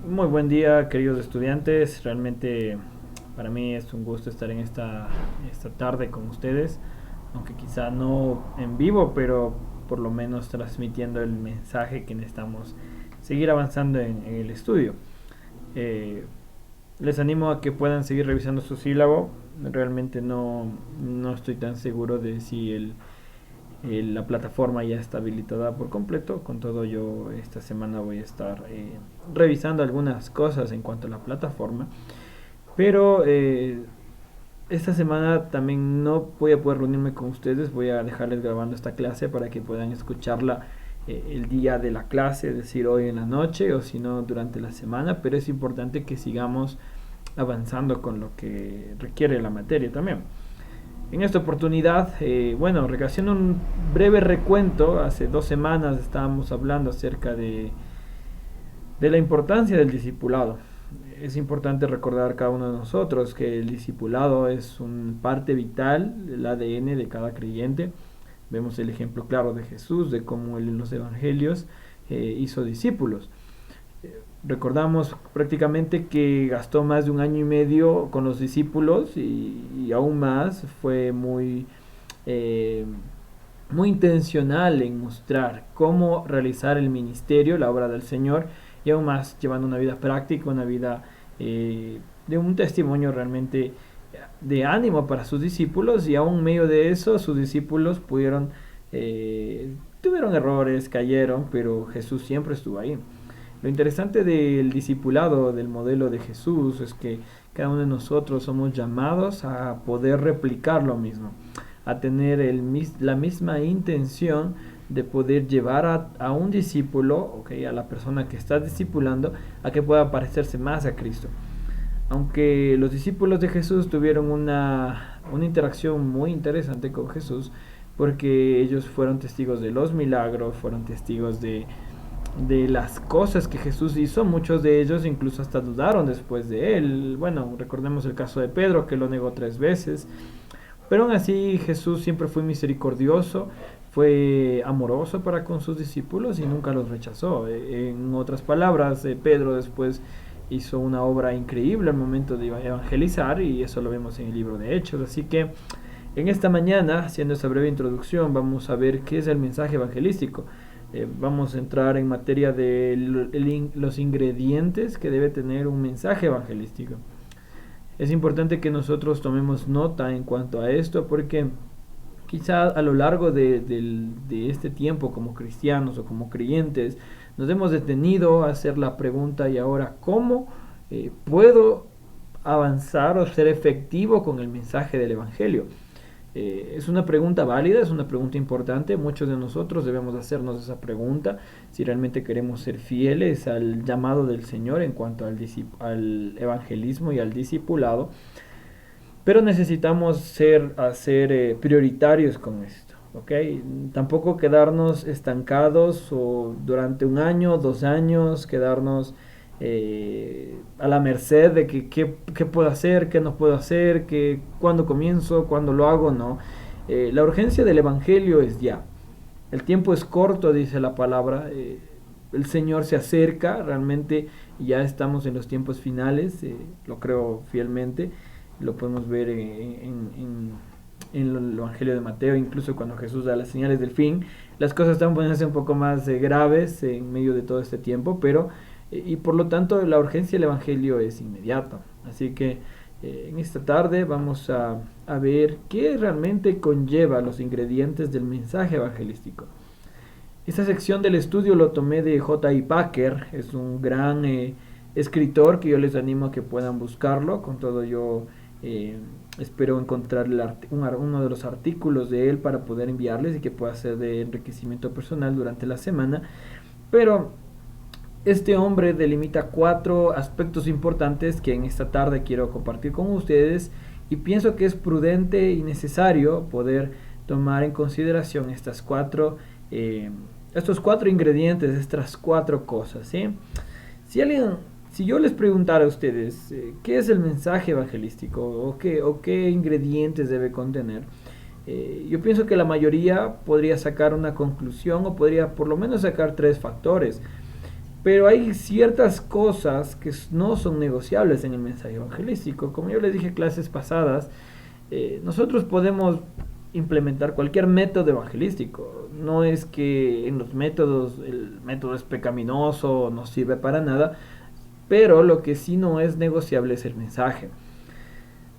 Muy buen día, queridos estudiantes. Realmente para mí es un gusto estar en esta tarde con ustedes, aunque quizá no en vivo, pero por lo menos transmitiendo el mensaje que necesitamos seguir avanzando en el estudio. Eh, Les animo a que puedan seguir revisando su sílabo. Realmente no estoy tan seguro de si la plataforma ya está habilitada por completo. Con todo, yo esta semana voy a estar revisando algunas cosas en cuanto a la plataforma. Pero esta semana también no voy a poder reunirme con ustedes. Voy a dejarles grabando esta clase para que puedan escucharla el día de la clase, es decir, hoy en la noche o si no durante la semana. Pero es importante que sigamos avanzando con lo que requiere la materia también. En esta oportunidad, haciendo un breve recuento, hace 2 semanas estábamos hablando acerca de la importancia del discipulado. Es importante recordar cada uno de nosotros que el discipulado es una parte vital del ADN de cada creyente. Vemos el ejemplo claro de Jesús, de cómo él en los evangelios hizo discípulos. Recordamos prácticamente que gastó más de un año y medio con los discípulos y aún más fue eh, muy intencional en mostrar cómo realizar el ministerio, la obra del Señor, y aún más llevando una vida práctica, una vida de un testimonio realmente de ánimo para sus discípulos, y aún en medio de eso sus discípulos tuvieron errores, cayeron, pero Jesús siempre estuvo ahí. Lo interesante del discipulado, del modelo de Jesús, es que cada uno de nosotros somos llamados a poder replicar lo mismo, a tener la misma intención de poder llevar a un discípulo, okay, a la persona que está discipulando, a que pueda parecerse más a Cristo. Aunque los discípulos de Jesús tuvieron una interacción muy interesante con Jesús, porque ellos fueron testigos de los milagros, fueron testigos de las cosas que Jesús hizo. Muchos de ellos incluso hasta dudaron después de él. Bueno, recordemos el caso de Pedro, que lo negó 3 veces. Pero aún así Jesús siempre fue misericordioso, fue amoroso para con sus discípulos y nunca los rechazó. En otras palabras, Pedro después hizo una obra increíble al momento de evangelizar, y eso lo vemos en el libro de Hechos. Así que en esta mañana, haciendo esta breve introducción, vamos a ver qué es el mensaje evangelístico. Vamos a entrar en materia de los ingredientes que debe tener un mensaje evangelístico. Es importante que nosotros tomemos nota en cuanto a esto, porque quizá a lo largo de este tiempo como cristianos o como creyentes nos hemos detenido a hacer la pregunta: y ahora, ¿cómo puedo avanzar o ser efectivo con el mensaje del Evangelio? Es una pregunta válida, es una pregunta importante. Muchos de nosotros debemos hacernos esa pregunta si realmente queremos ser fieles al llamado del Señor en cuanto al evangelismo y al discipulado. Pero necesitamos hacer prioritarios con esto, ¿ok? Tampoco quedarnos estancados o durante un año, 2 años, quedarnos a la merced de qué puedo hacer, qué no puedo hacer, cuándo comienzo, cuándo lo hago. No. La urgencia del Evangelio es ya. El tiempo es corto, dice la palabra. El Señor se acerca, realmente ya estamos en los tiempos finales, lo creo fielmente. Lo podemos ver en el Evangelio de Mateo, incluso cuando Jesús da las señales del fin. Las cosas están poniéndose un poco más graves en medio de todo este tiempo, pero y por lo tanto la urgencia del Evangelio es inmediata. Así que en esta tarde vamos a ver qué realmente conlleva los ingredientes del mensaje evangelístico. Esta sección del estudio lo tomé de J.I. Packer, es un gran escritor que yo les animo a que puedan buscarlo. Con todo, yo espero encontrar uno de los artículos de él para poder enviarles y que pueda ser de enriquecimiento personal durante la semana. Pero este hombre delimita 4 aspectos importantes que en esta tarde quiero compartir con ustedes, y pienso que es prudente y necesario poder tomar en consideración estos 4 ingredientes, estas 4 cosas, ¿sí? Si yo les preguntara a ustedes qué es el mensaje evangelístico o qué ingredientes debe contener, yo pienso que la mayoría podría sacar una conclusión o podría por lo menos sacar 3 factores. Pero hay ciertas cosas que no son negociables en el mensaje evangelístico. Como yo les dije en clases pasadas, nosotros podemos implementar cualquier método evangelístico. No es que en los métodos el método es pecaminoso, no sirve para nada, pero lo que sí no es negociable es el mensaje.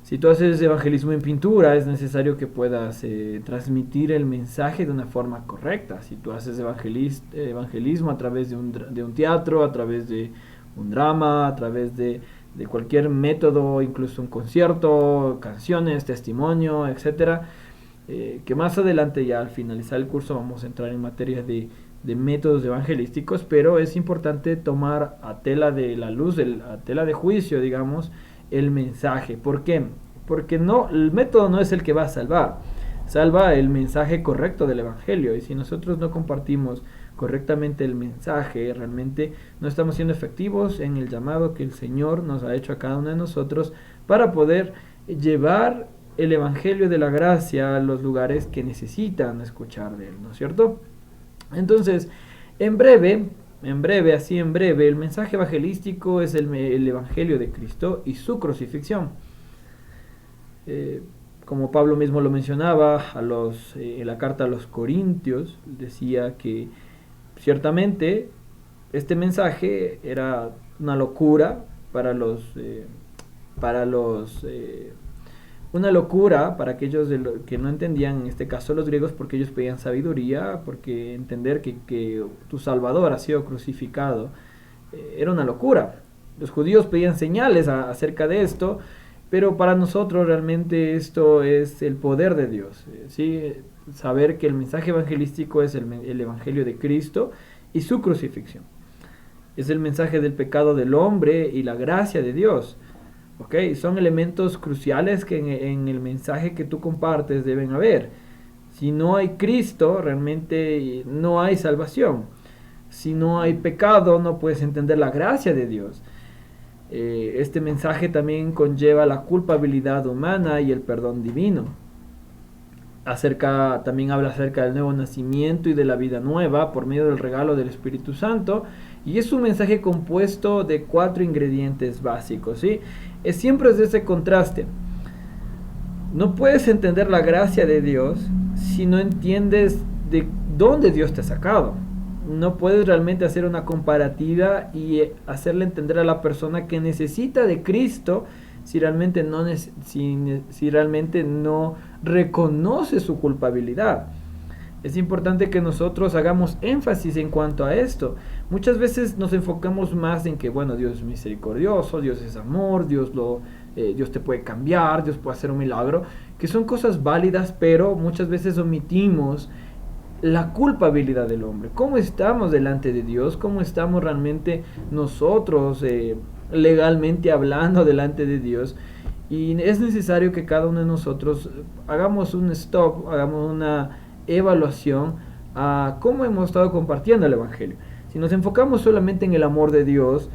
Si tú haces evangelismo en pintura, es necesario que puedas transmitir el mensaje de una forma correcta. Si tú haces evangelismo a través de un teatro, a través de un drama, a través de cualquier método, incluso un concierto, canciones, testimonio, etcétera, que más adelante, ya al finalizar el curso, vamos a entrar en materia de métodos evangelísticos, pero es importante tomar a tela de la luz, a tela de juicio, digamos, el mensaje. ¿Por qué? Porque el método no es el que va a salvar. Salva el mensaje correcto del evangelio, y si nosotros no compartimos correctamente el mensaje, realmente no estamos siendo efectivos en el llamado que el Señor nos ha hecho a cada uno de nosotros para poder llevar el evangelio de la gracia a los lugares que necesitan escuchar de él, ¿no es cierto? Entonces, en breve, el mensaje evangelístico es el evangelio de Cristo y su crucifixión. Como Pablo mismo lo mencionaba en la carta a los Corintios, decía que ciertamente este mensaje era una locura una locura para aquellos que no entendían, en este caso los griegos, porque ellos pedían sabiduría, porque entender que tu Salvador ha sido crucificado era una locura. Los judíos pedían señales acerca de esto, pero para nosotros realmente esto es el poder de Dios, ¿sí? Saber que el mensaje evangelístico es el evangelio de Cristo y su crucifixión. Es el mensaje del pecado del hombre y la gracia de Dios. ¿Okay? Son elementos cruciales que en el mensaje que tú compartes deben haber. Si no hay Cristo, realmente no hay salvación. Si no hay pecado, no puedes entender la gracia de Dios. Este mensaje también conlleva la culpabilidad humana y el perdón divino. También habla acerca del nuevo nacimiento y de la vida nueva por medio del regalo del Espíritu Santo, y es un mensaje compuesto de 4 ingredientes básicos, ¿sí? Siempre es de ese contraste. No puedes entender la gracia de Dios si no entiendes de dónde Dios te ha sacado. No puedes realmente hacer una comparativa y hacerle entender a la persona que necesita de Cristo si realmente no reconoce su culpabilidad. Es importante que nosotros hagamos énfasis en cuanto a esto. Muchas veces nos enfocamos más en que, bueno, Dios es misericordioso, Dios es amor, Dios te puede cambiar, Dios puede hacer un milagro, que son cosas válidas, pero muchas veces omitimos la culpabilidad del hombre. ¿Cómo estamos delante de Dios? ¿Cómo estamos realmente nosotros legalmente hablando delante de Dios? Y es necesario que cada uno de nosotros hagamos un stop, hagamos una evaluación a cómo hemos estado compartiendo el evangelio. Si nos enfocamos solamente en el amor de Dios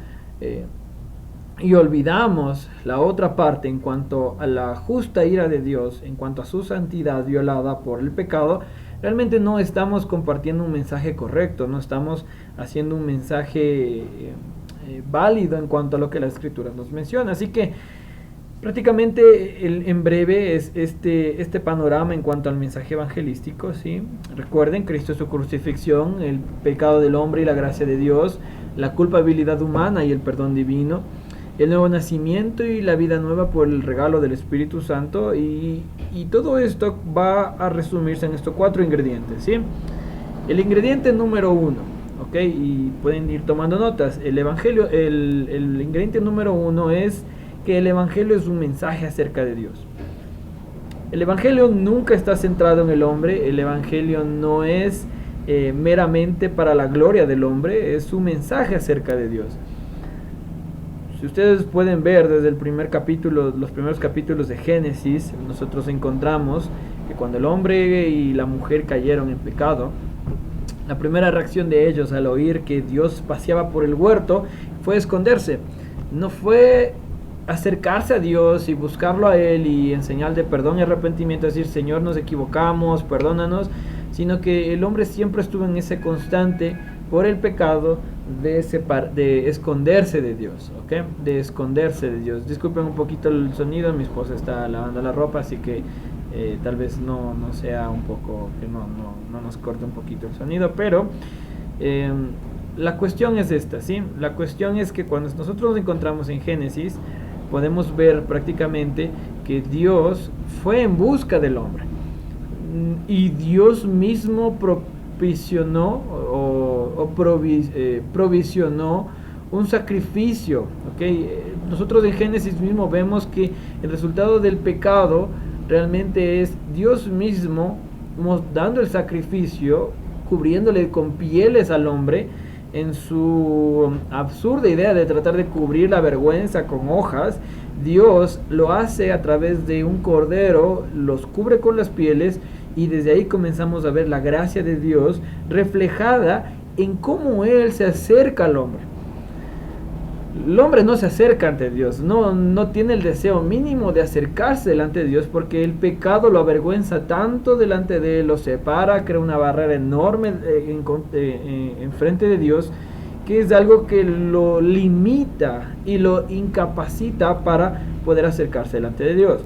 y olvidamos la otra parte en cuanto a la justa ira de Dios, en cuanto a su santidad violada por el pecado, realmente no estamos compartiendo un mensaje correcto, no estamos haciendo un mensaje válido en cuanto a lo que la Escritura nos menciona. Así que prácticamente en breve es este panorama en cuanto al mensaje evangelístico, ¿sí? Recuerden, Cristo, su crucifixión, el pecado del hombre y la gracia de Dios, la culpabilidad humana y el perdón divino, el nuevo nacimiento y la vida nueva por el regalo del Espíritu Santo, y todo esto va a resumirse en estos 4 ingredientes, ¿sí? El ingrediente número 1, ¿ok? Y pueden ir tomando notas. El ingrediente número 1 es que el evangelio es un mensaje acerca de Dios. El evangelio nunca está centrado en el hombre. El evangelio no es meramente para la gloria del hombre, es un mensaje acerca de Dios. Si ustedes pueden ver desde los primeros capítulos de Génesis, nosotros encontramos que cuando el hombre y la mujer cayeron en pecado, la primera reacción de ellos al oír que Dios paseaba por el huerto fue esconderse. No fue acercarse a Dios y buscarlo a Él y en señal de perdón y arrepentimiento decir: Señor, nos equivocamos, perdónanos, sino que el hombre siempre estuvo en ese constante por el pecado de esconderse de Dios, ¿ok? De esconderse de Dios. Disculpen un poquito el sonido, mi esposa está lavando la ropa, así que tal vez no sea un poco, que no nos corte un poquito el sonido, pero la cuestión es esta, ¿sí? La cuestión es que cuando nosotros nos encontramos en Génesis, podemos ver prácticamente que Dios fue en busca del hombre. Y Dios mismo provisionó provisionó un sacrificio, ¿okay? Nosotros en Génesis mismo vemos que el resultado del pecado realmente es Dios mismo dando el sacrificio, cubriéndole con pieles al hombre, en su absurda idea de tratar de cubrir la vergüenza con hojas. Dios lo hace a través de un cordero, los cubre con las pieles, y desde ahí comenzamos a ver la gracia de Dios reflejada en cómo Él se acerca al hombre. El hombre no se acerca ante Dios, no tiene el deseo mínimo de acercarse delante de Dios, porque el pecado lo avergüenza tanto delante de Él, lo separa, crea una barrera enorme en frente de Dios, que es algo que lo limita y lo incapacita para poder acercarse delante de Dios.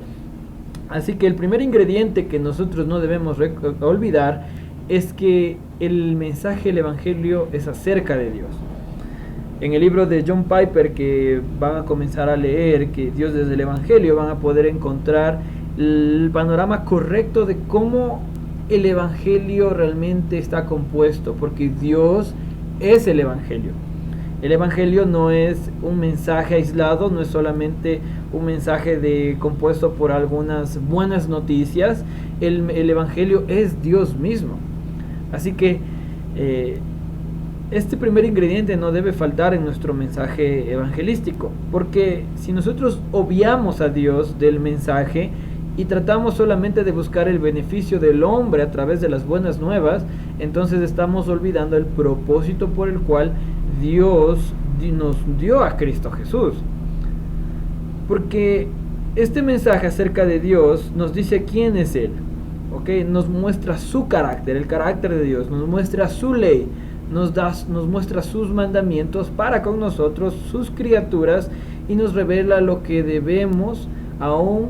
Así que el primer ingrediente que nosotros no debemos olvidar es que el mensaje del Evangelio es acerca de Dios. En el libro de John Piper, que van a comenzar a leer, que Dios desde el Evangelio, van a poder encontrar el panorama correcto de cómo el Evangelio realmente está compuesto, porque Dios es el Evangelio. El Evangelio no es un mensaje aislado, no es solamente un mensaje compuesto por algunas buenas noticias. El Evangelio es Dios mismo. Así que este primer ingrediente no debe faltar en nuestro mensaje evangelístico, porque si nosotros obviamos a Dios del mensaje y tratamos solamente de buscar el beneficio del hombre a través de las buenas nuevas, entonces estamos olvidando el propósito por el cual Dios nos dio a Cristo Jesús. Porque este mensaje acerca de Dios nos dice quién es Él, ¿okay? Nos muestra su carácter, el carácter de Dios, nos muestra su ley, nos muestra sus mandamientos para con nosotros, sus criaturas, y nos revela lo que debemos aún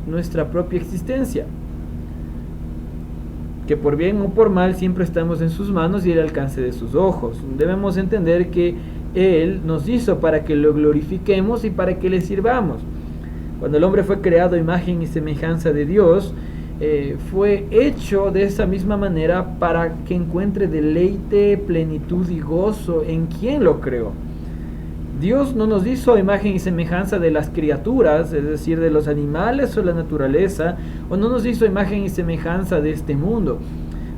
nuestra propia existencia, que por bien o por mal siempre estamos en sus manos y el alcance de sus ojos. Debemos entender que Él nos hizo para que lo glorifiquemos y para que le sirvamos. Cuando el hombre fue creado a imagen y semejanza de Dios, fue hecho de esa misma manera para que encuentre deleite, plenitud y gozo en quien lo creó. Dios no nos hizo a imagen y semejanza de las criaturas, es decir, de los animales o la naturaleza, o no nos hizo a imagen y semejanza de este mundo.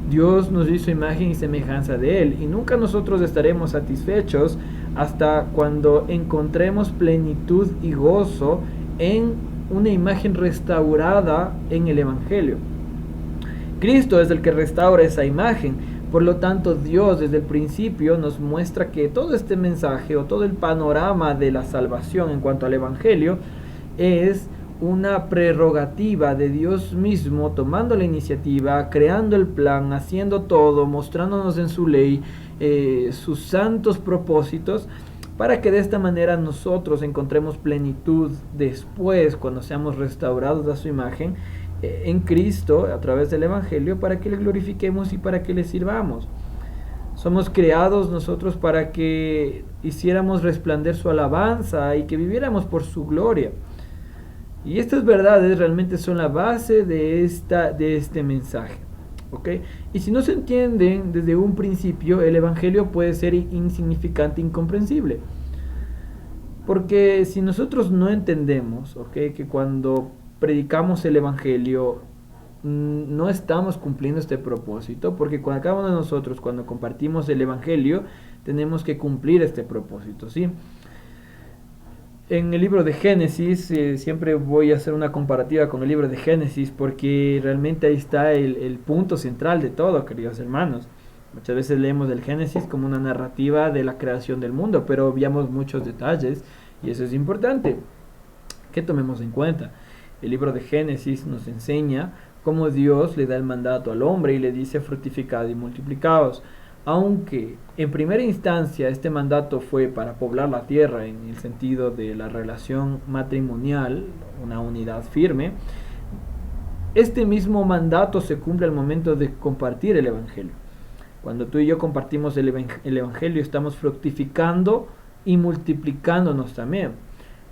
Dios nos hizo imagen y semejanza de Él, y nunca nosotros estaremos satisfechos hasta cuando encontremos plenitud y gozo en una imagen restaurada en el Evangelio. Cristo es el que restaura esa imagen. Por lo tanto, Dios desde el principio nos muestra que todo este mensaje o todo el panorama de la salvación en cuanto al Evangelio es una prerrogativa de Dios mismo, tomando la iniciativa, creando el plan, haciendo todo, mostrándonos en su ley sus santos propósitos, para que de esta manera nosotros encontremos plenitud después, cuando seamos restaurados a su imagen en Cristo a través del Evangelio, para que le glorifiquemos y para que le sirvamos. Somos creados nosotros para que hiciéramos resplandecer su alabanza y que viviéramos por su gloria. Y estas verdades realmente son la base de este mensaje, ¿okay? Y si no se entienden desde un principio, el Evangelio puede ser insignificante, incomprensible. Porque si nosotros no entendemos, ¿okay?, que cuando predicamos el Evangelio no estamos cumpliendo este propósito, porque cada uno de nosotros, cuando compartimos el Evangelio, tenemos que cumplir este propósito, ¿sí? En el libro de Génesis, siempre voy a hacer una comparativa con el libro de Génesis, porque realmente ahí está el punto central de todo, queridos hermanos. Muchas veces leemos el Génesis como una narrativa de la creación del mundo, pero obviamos muchos detalles, y eso es importante que tomemos en cuenta. El libro de Génesis nos enseña cómo Dios le da el mandato al hombre y le dice: fructificad y multiplicaos. aunque en primera instancia este mandato fue para poblar la tierra en el sentido de la relación matrimonial, una unidad firme, este mismo mandato se cumple al momento de compartir el Evangelio. Cuando tú y yo compartimos el Evangelio, estamos fructificando y multiplicándonos también.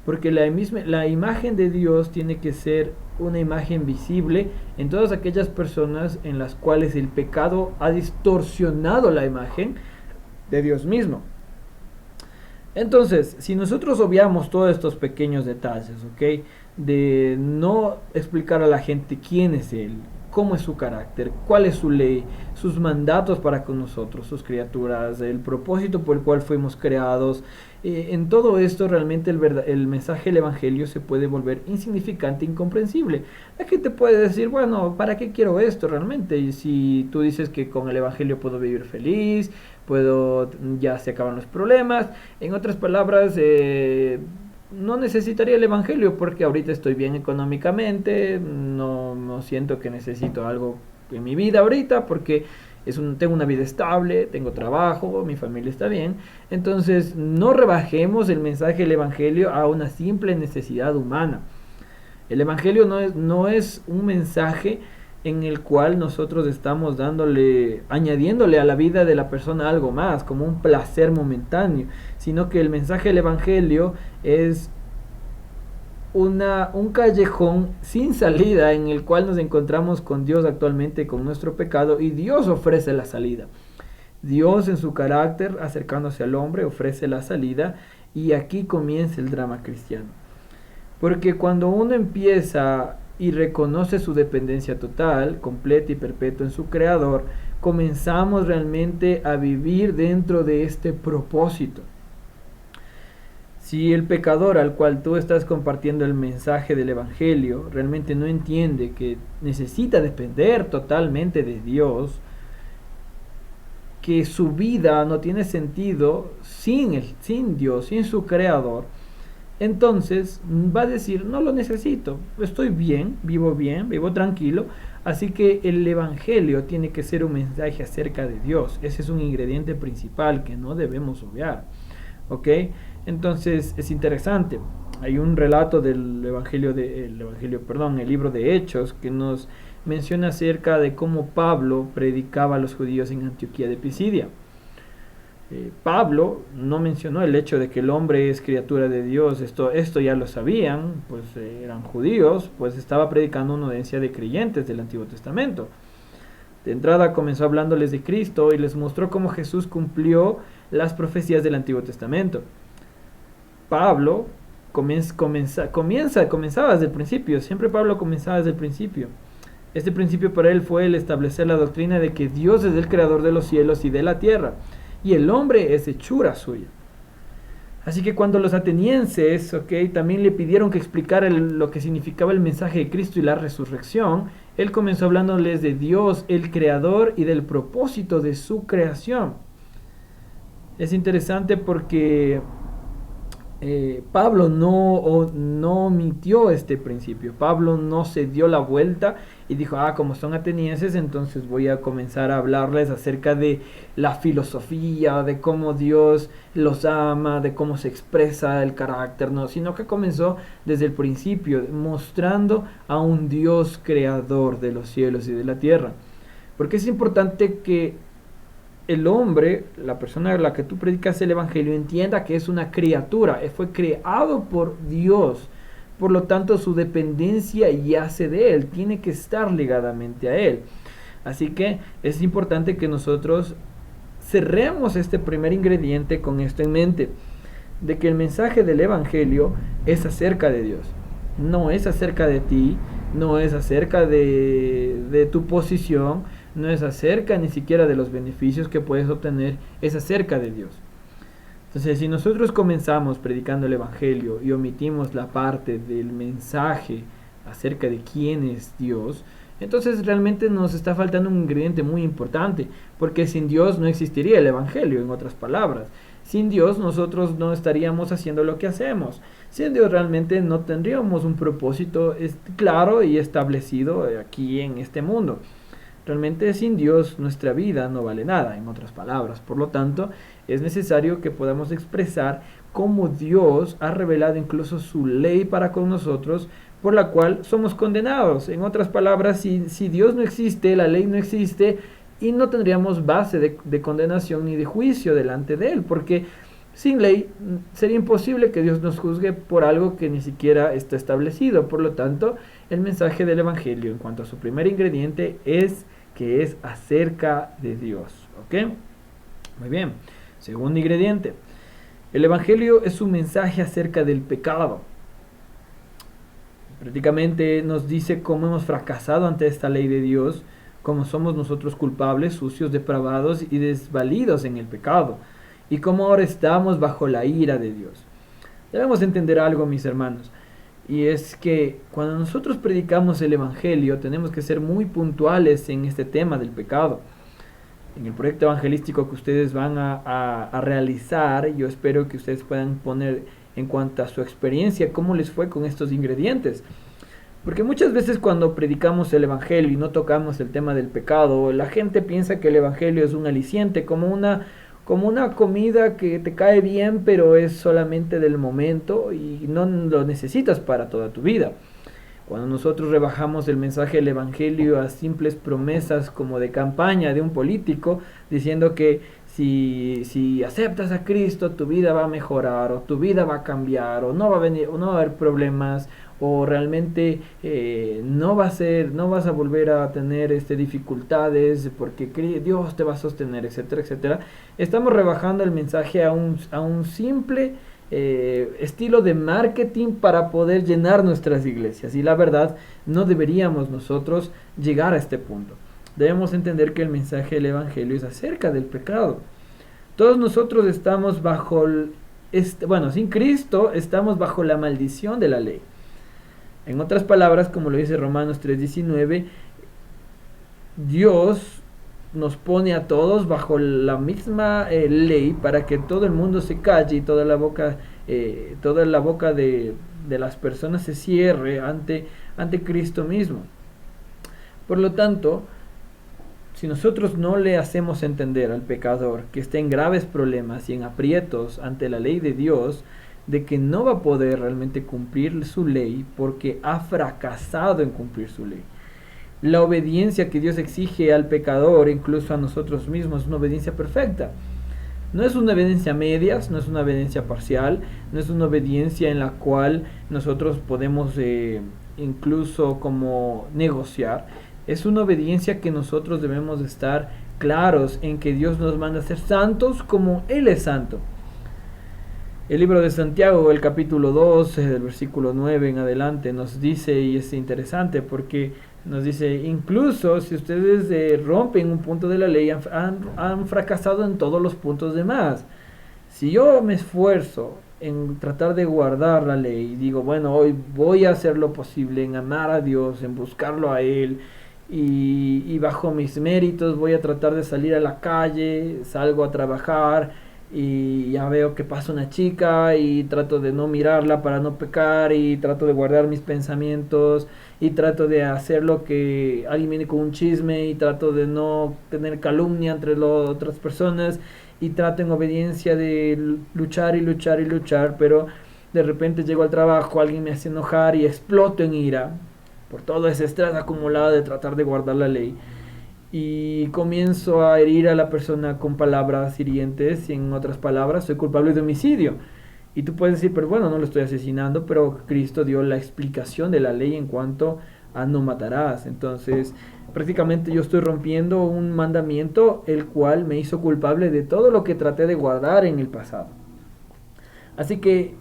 Porque la imagen de Dios tiene que ser una imagen visible en todas aquellas personas en las cuales el pecado ha distorsionado la imagen de Dios mismo. Entonces, si nosotros obviamos todos estos pequeños detalles, ¿ok? De no explicar a la gente quién es Él, cómo es su carácter, cuál es su ley, sus mandatos para con nosotros, sus criaturas, el propósito por el cual fuimos creados. En todo esto realmente el mensaje del Evangelio se puede volver insignificante, incomprensible. La gente puede decir, bueno, ¿para qué quiero esto realmente? Y si tú dices que con el Evangelio puedo vivir feliz, ya se acaban los problemas. En otras palabras, no necesitaría el Evangelio porque ahorita estoy bien económicamente, no siento que necesito algo en mi vida ahorita porque tengo una vida estable, tengo trabajo, mi familia está bien. Entonces no rebajemos el mensaje del Evangelio a una simple necesidad humana. El Evangelio no es un mensaje en el cual nosotros estamos añadiéndole a la vida de la persona algo más, como un placer momentáneo, sino que el mensaje del Evangelio es un callejón sin salida en el cual nos encontramos con Dios actualmente, con nuestro pecado, y Dios ofrece la salida. Dios en su carácter, acercándose al hombre, ofrece la salida, y aquí comienza el drama cristiano. Porque cuando uno empieza y reconoce su dependencia total, completa y perpetua en su Creador, comenzamos realmente a vivir dentro de este propósito. Si el pecador al cual tú estás compartiendo el mensaje del Evangelio realmente no entiende que necesita depender totalmente de Dios, que su vida no tiene sentido sin Dios, sin su Creador, entonces va a decir, no lo necesito, estoy bien, vivo tranquilo. Así que el Evangelio tiene que ser un mensaje acerca de Dios. Ese es un ingrediente principal que no debemos obviar. ¿Ok? Entonces es interesante. Hay un relato del el libro de Hechos, que nos menciona acerca de cómo Pablo predicaba a los judíos en Antioquía de Pisidia. Pablo no mencionó el hecho de que el hombre es criatura de Dios. Esto ya lo sabían, pues eran judíos, pues estaba predicando una audiencia de creyentes del Antiguo Testamento. De entrada comenzó hablándoles de Cristo y les mostró cómo Jesús cumplió las profecías del Antiguo Testamento. Pablo comenzaba desde el principio. Siempre Pablo comenzaba desde el principio. Este principio para él fue el establecer la doctrina de que Dios es el creador de los cielos y de la tierra, y el hombre es hechura suya. Así que cuando los atenienses, también le pidieron que explicara lo que significaba el mensaje de Cristo y la resurrección, él comenzó hablándoles de Dios, el creador, y del propósito de su creación. Es interesante porque Pablo no omitió este principio. Pablo no se dio la vuelta y dijo, como son atenienses, entonces voy a comenzar a hablarles acerca de la filosofía, de cómo Dios los ama, de cómo se expresa el carácter, no, sino que comenzó desde el principio, mostrando a un Dios creador de los cielos y de la tierra. Porque es importante que el hombre, la persona a la que tú predicas el Evangelio, entienda que es una criatura, fue creado por Dios, por lo tanto su dependencia yace de Él, tiene que estar ligadamente a Él. Así que es importante que nosotros cerremos este primer ingrediente con esto en mente, de que el mensaje del Evangelio es acerca de Dios, no es acerca de ti, no es acerca de tu posición, no es acerca ni siquiera de los beneficios que puedes obtener, es acerca de Dios. Entonces, si nosotros comenzamos predicando el Evangelio y omitimos la parte del mensaje acerca de quién es Dios, entonces realmente nos está faltando un ingrediente muy importante, porque sin Dios no existiría el Evangelio, en otras palabras. Sin Dios nosotros no estaríamos haciendo lo que hacemos. Sin Dios realmente no tendríamos un propósito claro y establecido aquí en este mundo. Realmente sin Dios nuestra vida no vale nada, en otras palabras. Por lo tanto, es necesario que podamos expresar cómo Dios ha revelado incluso su ley para con nosotros, por la cual somos condenados. En otras palabras, si Dios no existe, la ley no existe, y no tendríamos base de condenación ni de juicio delante de Él, porque sin ley sería imposible que Dios nos juzgue por algo que ni siquiera está establecido. Por lo tanto, el mensaje del Evangelio en cuanto a su primer ingrediente es que es acerca de Dios. ¿Ok? Muy bien. Segundo ingrediente. El Evangelio es un mensaje acerca del pecado. Prácticamente nos dice cómo hemos fracasado ante esta ley de Dios, cómo somos nosotros culpables, sucios, depravados y desvalidos en el pecado, y cómo ahora estamos bajo la ira de Dios. Debemos entender algo, mis hermanos, y es que cuando nosotros predicamos el Evangelio tenemos que ser muy puntuales en este tema del pecado. En el proyecto evangelístico que ustedes van a realizar, yo espero que ustedes puedan poner en cuanto a su experiencia cómo les fue con estos ingredientes. Porque muchas veces cuando predicamos el Evangelio y no tocamos el tema del pecado, la gente piensa que el Evangelio es un aliciente, como una comida que te cae bien, pero es solamente del momento y no lo necesitas para toda tu vida. Cuando nosotros rebajamos el mensaje del Evangelio a simples promesas como de campaña de un político, diciendo que si aceptas a Cristo tu vida va a mejorar, o tu vida va a cambiar, o no va a haber problemas, o realmente no vas a volver a tener dificultades porque Dios te va a sostener, etcétera, etcétera. Estamos rebajando el mensaje a un simple estilo de marketing para poder llenar nuestras iglesias, y la verdad no deberíamos nosotros llegar a este punto. Debemos entender que el mensaje del Evangelio es acerca del pecado. Todos nosotros estamos sin Cristo estamos bajo la maldición de la ley. En otras palabras, como lo dice Romanos 3:19, Dios nos pone a todos bajo la misma ley para que todo el mundo se calle y toda la boca de las personas se cierre ante Cristo mismo. Por lo tanto, si nosotros no le hacemos entender al pecador que está en graves problemas y en aprietos ante la ley de Dios, de que no va a poder realmente cumplir su ley porque ha fracasado en cumplir su ley. La obediencia que Dios exige al pecador, incluso a nosotros mismos, es una obediencia perfecta. No es una obediencia a medias, no es una obediencia parcial, no es una obediencia en la cual nosotros podemos incluso como negociar. Es una obediencia que nosotros debemos estar claros en que Dios nos manda a ser santos como Él es santo. El libro de Santiago, el capítulo 2, del versículo 9 en adelante, nos dice, y es interesante porque nos dice, incluso si ustedes rompen un punto de la ley, han fracasado en todos los puntos demás. Si yo me esfuerzo en tratar de guardar la ley, digo, bueno, hoy voy a hacer lo posible en amar a Dios, en buscarlo a Él, y bajo mis méritos voy a tratar de salir a la calle, salgo a trabajar, y ya veo que pasa una chica y trato de no mirarla para no pecar, y trato de guardar mis pensamientos, y trato de hacer lo que alguien viene con un chisme, y trato de no tener calumnia entre las otras personas, y trato en obediencia de luchar y luchar y luchar, pero de repente llego al trabajo, alguien me hace enojar y exploto en ira por todo ese estrés acumulado de tratar de guardar la ley. Y comienzo a herir a la persona con palabras hirientes, y en otras palabras, soy culpable de homicidio. Y tú puedes decir, pero bueno, no lo estoy asesinando, pero Cristo dio la explicación de la ley en cuanto a no matarás. Entonces, prácticamente yo estoy rompiendo un mandamiento el cual me hizo culpable de todo lo que traté de guardar en el pasado. Así que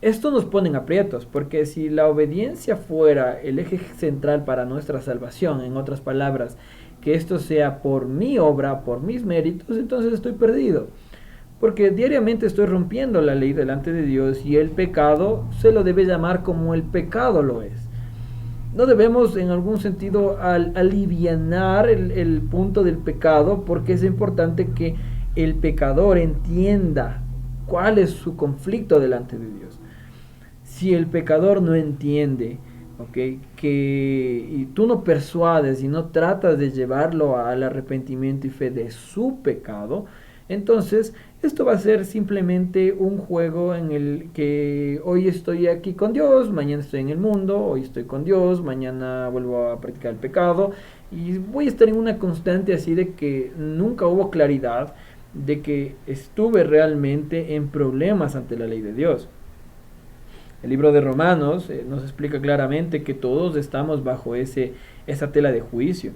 esto nos pone en aprietos, porque si la obediencia fuera el eje central para nuestra salvación, en otras palabras, que esto sea por mi obra, por mis méritos, entonces estoy perdido. Porque diariamente estoy rompiendo la ley delante de Dios, y el pecado se lo debe llamar como el pecado lo es. No debemos en algún sentido alivianar el punto del pecado, porque es importante que el pecador entienda cuál es su conflicto delante de Dios. Si el pecador no entiende ¿ok? Y tú no persuades y no tratas de llevarlo al arrepentimiento y fe de su pecado, entonces esto va a ser simplemente un juego en el que hoy estoy aquí con Dios, mañana estoy en el mundo, hoy estoy con Dios, mañana vuelvo a practicar el pecado y voy a estar en una constante así de que nunca hubo claridad de que estuve realmente en problemas ante la ley de Dios. El libro de Romanos nos explica claramente que todos estamos bajo esa tela de juicio.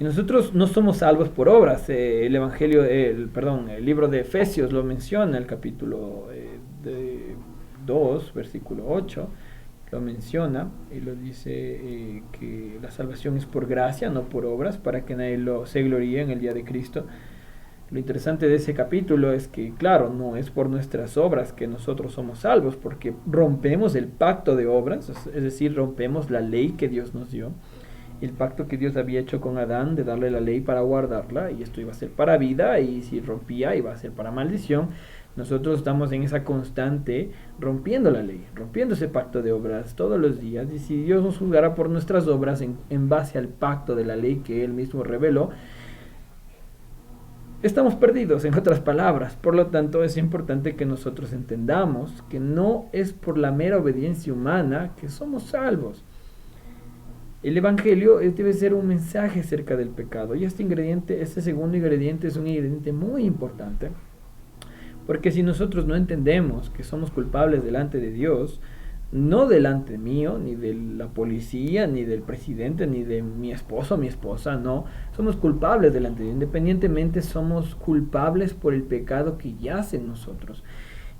Y nosotros no somos salvos por obras. El libro de Efesios lo menciona, el capítulo 2, versículo 8, lo menciona y lo dice que la salvación es por gracia, no por obras, para que nadie se gloríe en el día de Cristo. Lo interesante de ese capítulo es que, claro, no es por nuestras obras que nosotros somos salvos, porque rompemos el pacto de obras, es decir, rompemos la ley que Dios nos dio, el pacto que Dios había hecho con Adán de darle la ley para guardarla, y esto iba a ser para vida, y si rompía iba a ser para maldición. Nosotros estamos en esa constante rompiendo la ley, rompiendo ese pacto de obras todos los días, y si Dios nos juzgara por nuestras obras en base al pacto de la ley que Él mismo reveló, estamos perdidos, en otras palabras. Por lo tanto, es importante que nosotros entendamos que no es por la mera obediencia humana que somos salvos. El Evangelio debe ser un mensaje acerca del pecado. Y este segundo ingrediente es un ingrediente muy importante. Porque si nosotros no entendemos que somos culpables delante de Dios, no delante mío, ni de la policía, ni del presidente, ni de mi esposo o mi esposa, no. Somos culpables delante de Dios. Independientemente, somos culpables por el pecado que yace en nosotros.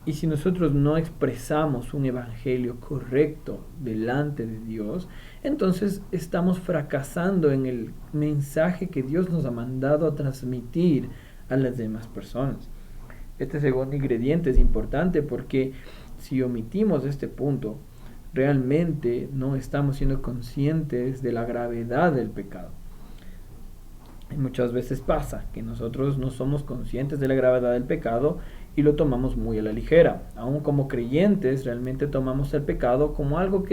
Y si nosotros no expresamos un evangelio correcto delante de Dios, entonces estamos fracasando en el mensaje que Dios nos ha mandado a transmitir a las demás personas. Este segundo ingrediente es importante porque si omitimos este punto, realmente no estamos siendo conscientes de la gravedad del pecado. Y muchas veces pasa que nosotros no somos conscientes de la gravedad del pecado y lo tomamos muy a la ligera. Aún como creyentes, realmente tomamos el pecado como algo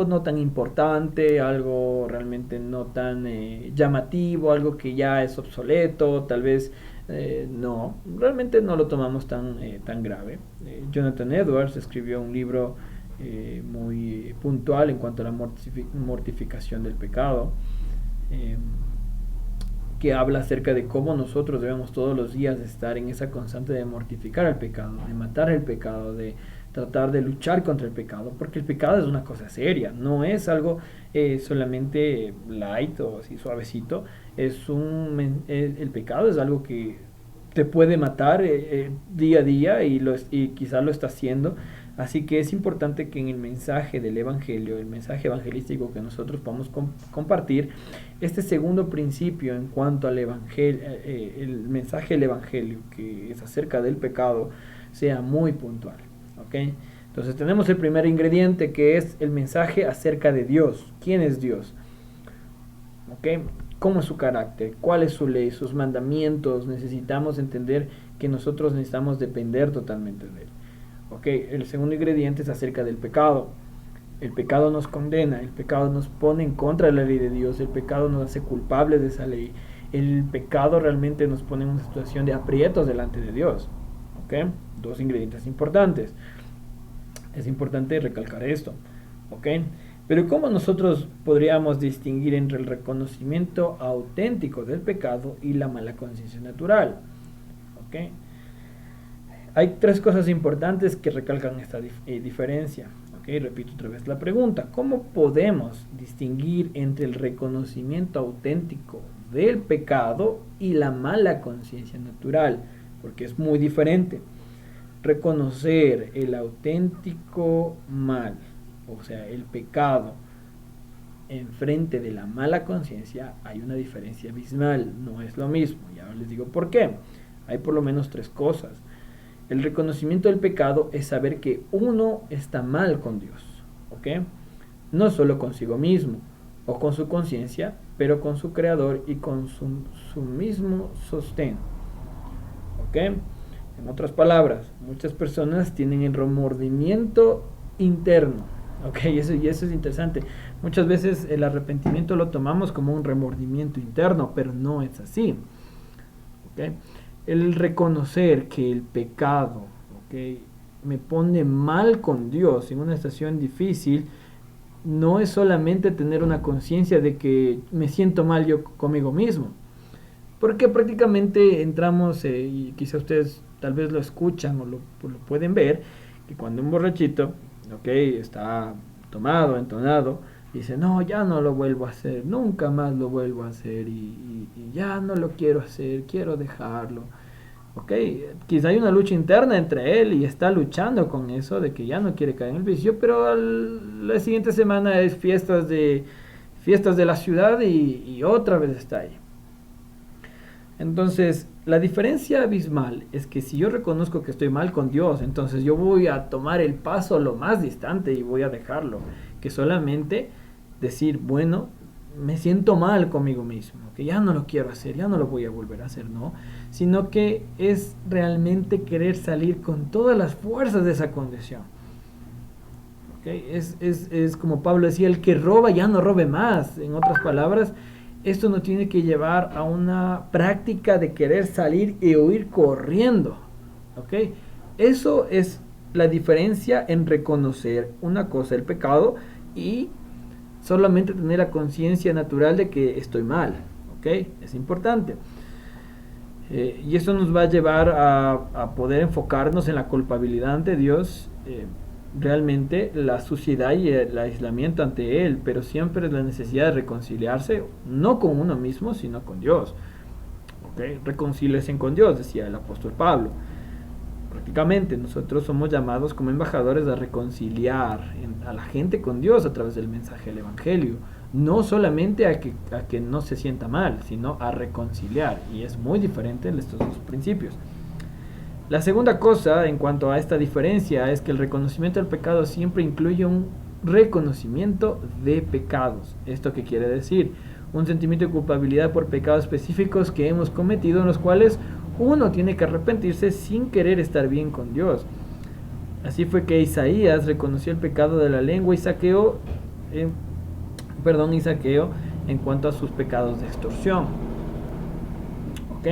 no tan importante, algo realmente no tan llamativo, algo que ya es obsoleto, tal vez no, realmente no lo tomamos tan grave. Jonathan Edwards escribió un libro muy puntual en cuanto a la mortificación del pecado, que habla acerca de cómo nosotros debemos todos los días estar en esa constante de mortificar el pecado, de matar el pecado, de tratar de luchar contra el pecado, porque el pecado es una cosa seria, no es algo solamente light o así suavecito, el pecado es algo que te puede matar día a día y quizás lo está haciendo. Así que es importante que en el mensaje del Evangelio, el mensaje evangelístico que nosotros podamos compartir, este segundo principio en cuanto al evangelio, el mensaje del Evangelio, que es acerca del pecado, sea muy puntual. ¿Okay? Entonces tenemos el primer ingrediente, que es el mensaje acerca de Dios. ¿Quién es Dios? ¿Okay? ¿Cómo es su carácter? ¿Cuál es su ley? ¿Sus mandamientos? Necesitamos entender que nosotros necesitamos depender totalmente de Él. Okay, el segundo ingrediente es acerca del pecado. El pecado nos condena, el pecado nos pone en contra de la ley de Dios, el pecado nos hace culpables de esa ley. El pecado realmente nos pone en una situación de aprietos delante de Dios. Okay, dos ingredientes importantes. Es importante recalcar esto. Okay, pero ¿cómo nosotros podríamos distinguir entre el reconocimiento auténtico del pecado y la mala conciencia natural? Okay. Hay tres cosas importantes que recalcan esta diferencia. Okay, repito otra vez la pregunta. ¿Cómo podemos distinguir entre el reconocimiento auténtico del pecado y la mala conciencia natural? Porque es muy diferente. Reconocer el auténtico mal, o sea, el pecado, enfrente de la mala conciencia, hay una diferencia abismal. No es lo mismo. Ya les digo por qué. Hay por lo menos tres cosas. El reconocimiento del pecado es saber que uno está mal con Dios, ¿ok? No solo consigo mismo o con su conciencia, pero con su creador y con su mismo sostén, ¿ok? En otras palabras, muchas personas tienen el remordimiento interno, Ok, y eso es interesante. Muchas veces el arrepentimiento lo tomamos como un remordimiento interno, pero no es así. ¿Ok? El reconocer que el pecado, ¿ok?, me pone mal con Dios en una situación difícil, no es solamente tener una conciencia de que me siento mal yo conmigo mismo. Porque prácticamente entramos, y quizá ustedes tal vez lo escuchan o lo pueden ver, que cuando un borrachito, ok, está tomado, entonado, dice, no, ya no lo vuelvo a hacer, nunca más lo vuelvo a hacer y ya no lo quiero hacer, quiero dejarlo. Ok, quizá hay una lucha interna entre él y está luchando con eso de que ya no quiere caer en el vicio, pero la siguiente semana es fiestas de la ciudad y otra vez está ahí. Entonces, la diferencia abismal es que si yo reconozco que estoy mal con Dios, entonces yo voy a tomar el paso lo más distante y voy a dejarlo, que solamente decir, bueno, me siento mal conmigo mismo, que ya no lo quiero hacer, ya no lo voy a volver a hacer, no, sino que es realmente querer salir con todas las fuerzas de esa condición. ¿Okay? Es como Pablo decía, el que roba ya no robe más. En otras palabras, esto nos tiene que llevar a una práctica de querer salir y huir corriendo. ¿Ok? Eso es la diferencia en reconocer una cosa, el pecado, y solamente tener la conciencia natural de que estoy mal. ¿Ok? Es importante. Y eso nos va a llevar a poder enfocarnos en la culpabilidad ante Dios, realmente la suciedad y el aislamiento ante Él, pero siempre es la necesidad de reconciliarse, no con uno mismo, sino con Dios. ¿Okay? Reconcíliense con Dios, decía el apóstol Pablo. Prácticamente nosotros somos llamados como embajadores a reconciliar a la gente con Dios a través del mensaje del Evangelio. No solamente a que no se sienta mal, sino a reconciliar. Y es muy diferente en estos dos principios. La segunda cosa en cuanto a esta diferencia es que el reconocimiento del pecado siempre incluye un reconocimiento de pecados. ¿Esto qué quiere decir? Un sentimiento de culpabilidad por pecados específicos que hemos cometido, en los cuales uno tiene que arrepentirse sin querer estar bien con Dios. Así fue que Isaías reconoció el pecado de la lengua y saqueo en cuanto a sus pecados de extorsión. ¿Ok?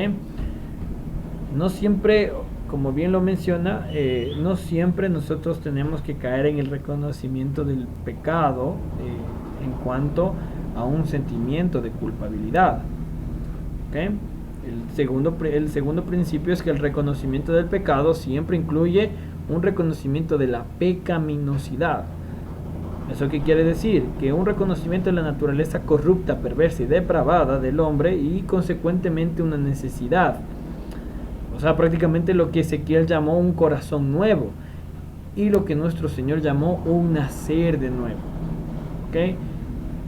No siempre, como bien lo menciona, no siempre nosotros tenemos que caer en el reconocimiento del pecado en cuanto a un sentimiento de culpabilidad. ¿Okay? El segundo principio es que el reconocimiento del pecado siempre incluye un reconocimiento de la pecaminosidad. ¿Eso qué quiere decir? Que un reconocimiento de la naturaleza corrupta, perversa y depravada del hombre y consecuentemente una necesidad. O sea, prácticamente lo que Ezequiel llamó un corazón nuevo y lo que nuestro Señor llamó un nacer de nuevo. ¿Ok?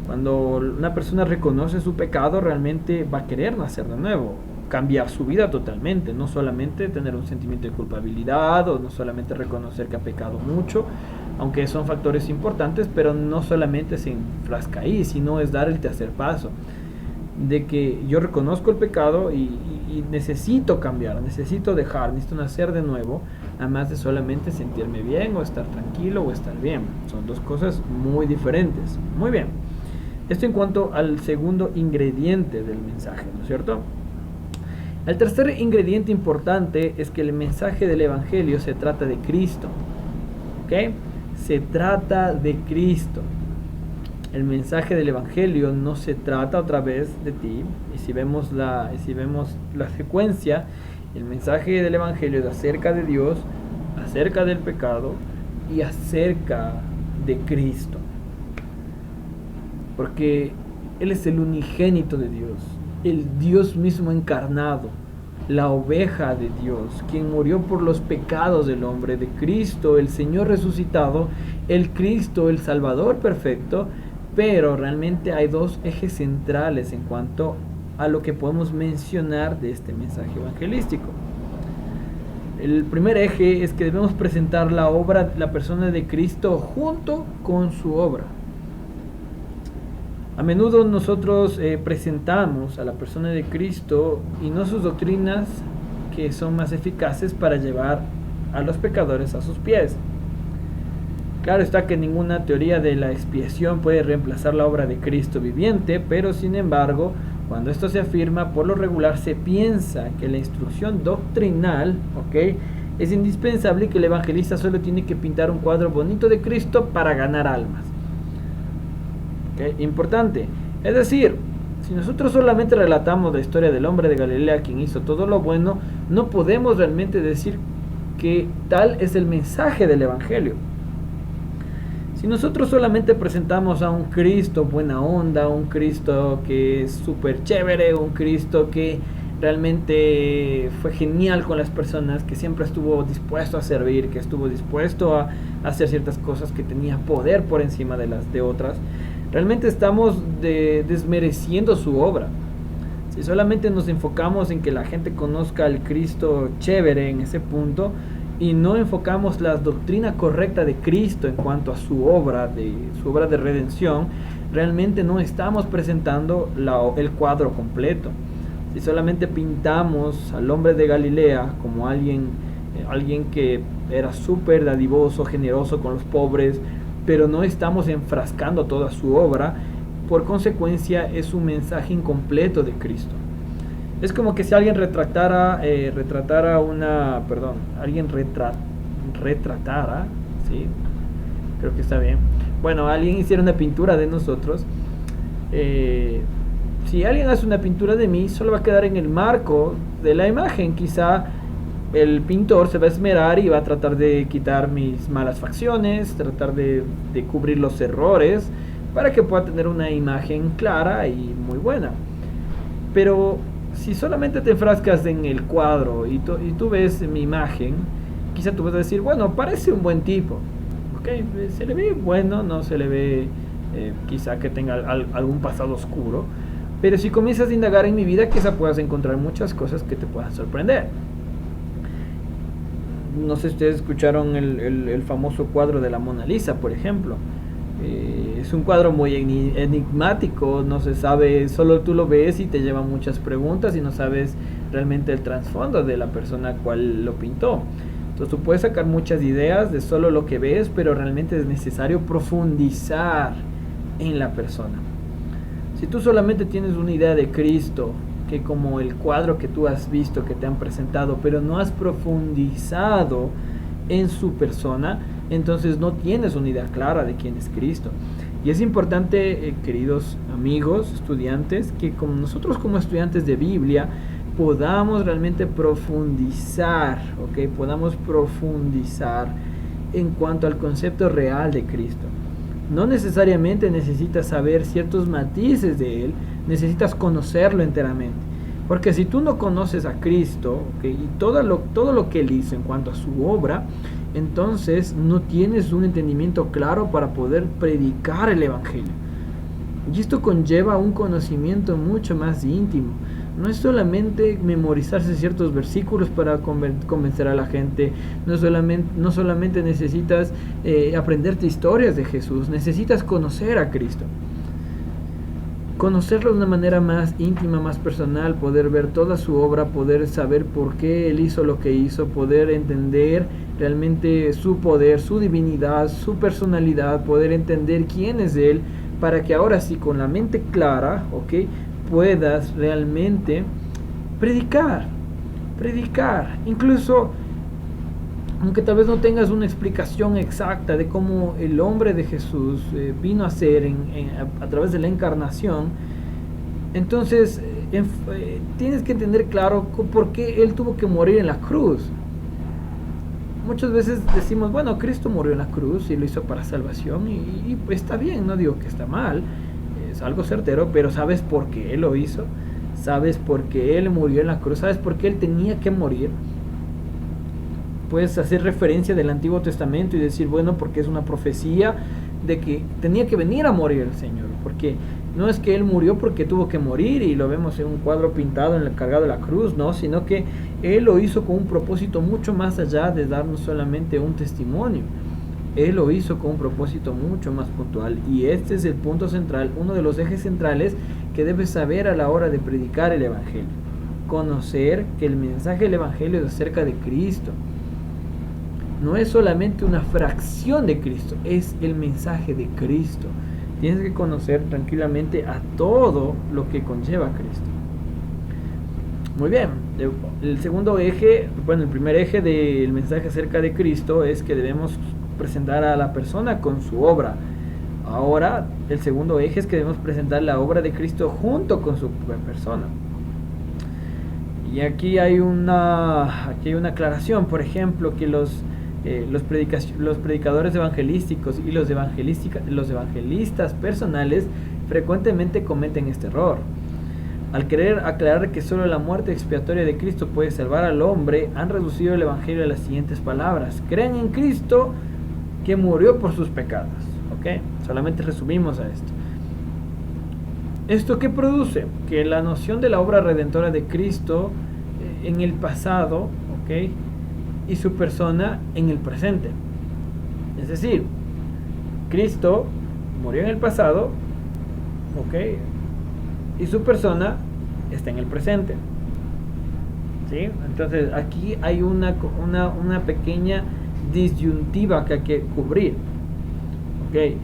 Cuando una persona reconoce su pecado, realmente va a querer nacer de nuevo, cambiar su vida totalmente, no solamente tener un sentimiento de culpabilidad o no solamente reconocer que ha pecado mucho, aunque son factores importantes, pero no solamente se enfrasca ahí, sino es dar el tercer paso, de que yo reconozco el pecado y necesito cambiar, necesito dejar, necesito nacer de nuevo, además de solamente sentirme bien o estar tranquilo o estar bien. Son dos cosas muy diferentes. Muy bien. Esto en cuanto al segundo ingrediente del mensaje, ¿no es cierto? El tercer ingrediente importante es que el mensaje del Evangelio se trata de Cristo. ¿Ok? Se trata de Cristo. El mensaje del Evangelio no se trata otra vez de ti. Y si vemos la secuencia, el mensaje del Evangelio es acerca de Dios, acerca del pecado y acerca de Cristo. Porque Él es el unigénito de Dios, el Dios mismo encarnado, la oveja de Dios, quien murió por los pecados del hombre, de Cristo, el Señor resucitado, el Cristo, el Salvador perfecto. Pero realmente hay dos ejes centrales en cuanto a lo que podemos mencionar de este mensaje evangelístico. El primer eje es que debemos presentar la persona de Cristo junto con su obra. A menudo nosotros presentamos a la persona de Cristo y no sus doctrinas, que son más eficaces para llevar a los pecadores a sus pies. ¿Ok? Claro está que ninguna teoría de la expiación puede reemplazar la obra de Cristo viviente, pero sin embargo, cuando esto se afirma, por lo regular se piensa que la instrucción doctrinal, ¿ok?, es indispensable y que el evangelista solo tiene que pintar un cuadro bonito de Cristo para ganar almas. ¿Okay? Importante. Es decir, si nosotros solamente relatamos la historia del hombre de Galilea, quien hizo todo lo bueno, no podemos realmente decir que tal es el mensaje del evangelio. Si nosotros solamente presentamos a un Cristo buena onda, un Cristo que es súper chévere, un Cristo que realmente fue genial con las personas, que siempre estuvo dispuesto a servir, que estuvo dispuesto a hacer ciertas cosas, que tenía poder por encima de las de otras, realmente estamos desmereciendo su obra. Si solamente nos enfocamos en que la gente conozca al Cristo chévere en ese punto, y no enfocamos la doctrina correcta de Cristo en cuanto a su obra de redención, realmente no estamos presentando el cuadro completo. Si solamente pintamos al hombre de Galilea como alguien que era súper dadivoso, generoso con los pobres, pero no estamos enfrascando toda su obra, por consecuencia es un mensaje incompleto de Cristo. Es como que si alguien retratara, ¿sí? Creo que está bien. Bueno, alguien hiciera una pintura de nosotros. Si alguien hace una pintura de mí, solo va a quedar en el marco de la imagen. Quizá el pintor se va a esmerar y va a tratar de quitar mis malas facciones, tratar de cubrir los errores, para que pueda tener una imagen clara y muy buena. Pero si solamente te enfrascas en el cuadro y tú ves mi imagen, quizá tú vas a decir, bueno, parece un buen tipo, ¿okay? Se le ve bueno, no se le ve quizá que tenga algún pasado oscuro, pero si comienzas a indagar en mi vida, quizá puedas encontrar muchas cosas que te puedan sorprender. No sé si ustedes escucharon el famoso cuadro de la Mona Lisa, por ejemplo. Es un cuadro muy enigmático, no se sabe, solo tú lo ves y te lleva muchas preguntas y no sabes realmente el trasfondo de la persona cual lo pintó. Entonces tú puedes sacar muchas ideas de solo lo que ves, pero realmente es necesario profundizar en la persona. Si tú solamente tienes una idea de Cristo, que como el cuadro que tú has visto, que te han presentado, pero no has profundizado en su persona, entonces no tienes una idea clara de quién es Cristo. Y es importante, queridos amigos, estudiantes, que nosotros como estudiantes de Biblia podamos realmente profundizar, ¿ok? Podamos profundizar en cuanto al concepto real de Cristo. No necesariamente necesitas saber ciertos matices de Él, necesitas conocerlo enteramente. Porque si tú no conoces a Cristo, ¿okay?, y todo lo que Él hizo en cuanto a su obra, entonces no tienes un entendimiento claro para poder predicar el Evangelio. Y esto conlleva un conocimiento mucho más íntimo. No es solamente memorizarse ciertos versículos para convencer a la gente. No solamente necesitas aprenderte historias de Jesús. Necesitas conocer a Cristo. Conocerlo de una manera más íntima, más personal, poder ver toda su obra, poder saber por qué Él hizo lo que hizo, poder entender realmente su poder, su divinidad, su personalidad, poder entender quién es Él, para que ahora sí, con la mente clara, ¿ok?, puedas realmente predicar, incluso aunque tal vez no tengas una explicación exacta de cómo el hombre de Jesús vino a ser a través de la encarnación, entonces tienes que entender claro por qué Él tuvo que morir en la cruz. Muchas veces decimos, bueno, Cristo murió en la cruz y lo hizo para salvación, y está bien, no digo que está mal, es algo certero, pero ¿sabes por qué Él lo hizo? ¿Sabes por qué Él murió en la cruz? ¿Sabes por qué Él tenía que morir? Puedes hacer referencia del Antiguo Testamento y decir, bueno, porque es una profecía de que tenía que venir a morir el Señor, porque no es que Él murió porque tuvo que morir y lo vemos en un cuadro pintado cargado de la cruz, no, sino que Él lo hizo con un propósito mucho más allá de darnos solamente un testimonio. Él lo hizo con un propósito mucho más puntual, y este es el punto central, uno de los ejes centrales que debes saber a la hora de predicar el Evangelio. Conocer que el mensaje del Evangelio es acerca de Cristo. no es solamente una fracción de Cristo, es el mensaje de Cristo. Tienes que conocer tranquilamente a todo lo que conlleva Cristo. Muy bien, el segundo eje, bueno, el primer eje del mensaje acerca de Cristo es que debemos presentar a la persona con su obra. Ahora, el segundo eje es que debemos presentar la obra de Cristo junto con su persona. Y aquí hay una aclaración, por ejemplo, que los predicadores evangelísticos y los evangelistas personales frecuentemente cometen este error. Al querer aclarar que solo la muerte expiatoria de Cristo puede salvar al hombre, han reducido el evangelio a las siguientes palabras: creen en Cristo que murió por sus pecados. ¿Ok? Solamente resumimos a esto. ¿Esto qué produce? Que la noción de la obra redentora de Cristo en el pasado, ¿ok?, y su persona en el presente. Es decir, Cristo murió en el pasado, ¿ok?, y su persona está en el presente. ¿Sí? Entonces aquí hay una pequeña disyuntiva que hay que cubrir. ¿Ok?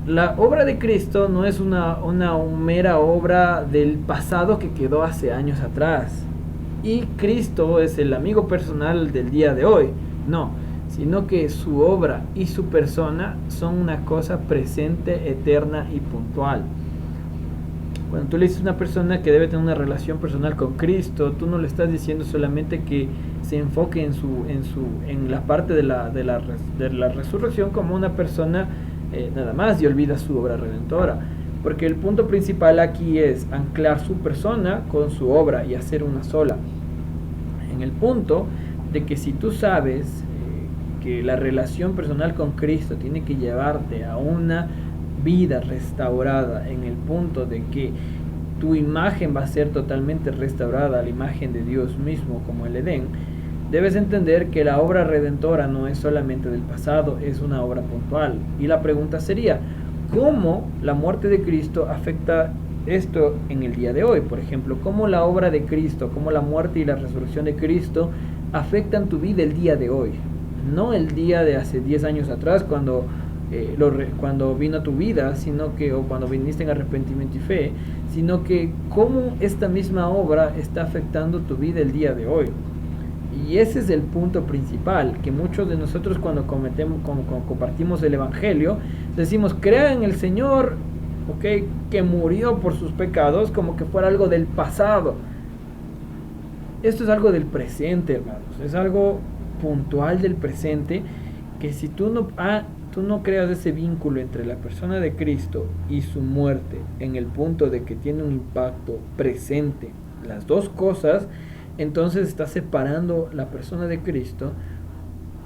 La obra de Cristo no es una mera obra del pasado que quedó hace años atrás y Cristo es el amigo personal del día de hoy. No, sino que su obra y su persona son una cosa presente, eterna y puntual. Cuando tú le dices a una persona que debe tener una relación personal con Cristo, tú no le estás diciendo solamente que se enfoque en la parte de la resurrección como una persona nada más y olvida su obra redentora. Porque el punto principal aquí es anclar su persona con su obra y hacer una sola. En el punto de que si tú sabes que la relación personal con Cristo tiene que llevarte a una vida restaurada, en el punto de que tu imagen va a ser totalmente restaurada a la imagen de Dios mismo como el Edén, debes entender que la obra redentora no es solamente del pasado, es una obra puntual. Y la pregunta sería, ¿cómo la muerte de Cristo afecta esto en el día de hoy? Por ejemplo, ¿cómo la obra de Cristo, cómo la muerte y la resurrección de Cristo afectan tu vida el día de hoy? No el día de hace 10 años atrás cuando vino a tu vida, sino que, o cuando viniste en arrepentimiento y fe, sino que cómo esta misma obra está afectando tu vida el día de hoy. Y ese es el punto principal, que muchos de nosotros cuando compartimos el Evangelio, decimos, crean en el Señor, ¿okay?, que murió por sus pecados, como que fuera algo del pasado. Esto es algo del presente, hermanos, es algo puntual del presente, que si tú no creas ese vínculo entre la persona de Cristo y su muerte, en el punto de que tiene un impacto presente, las dos cosas, entonces estás separando la persona de Cristo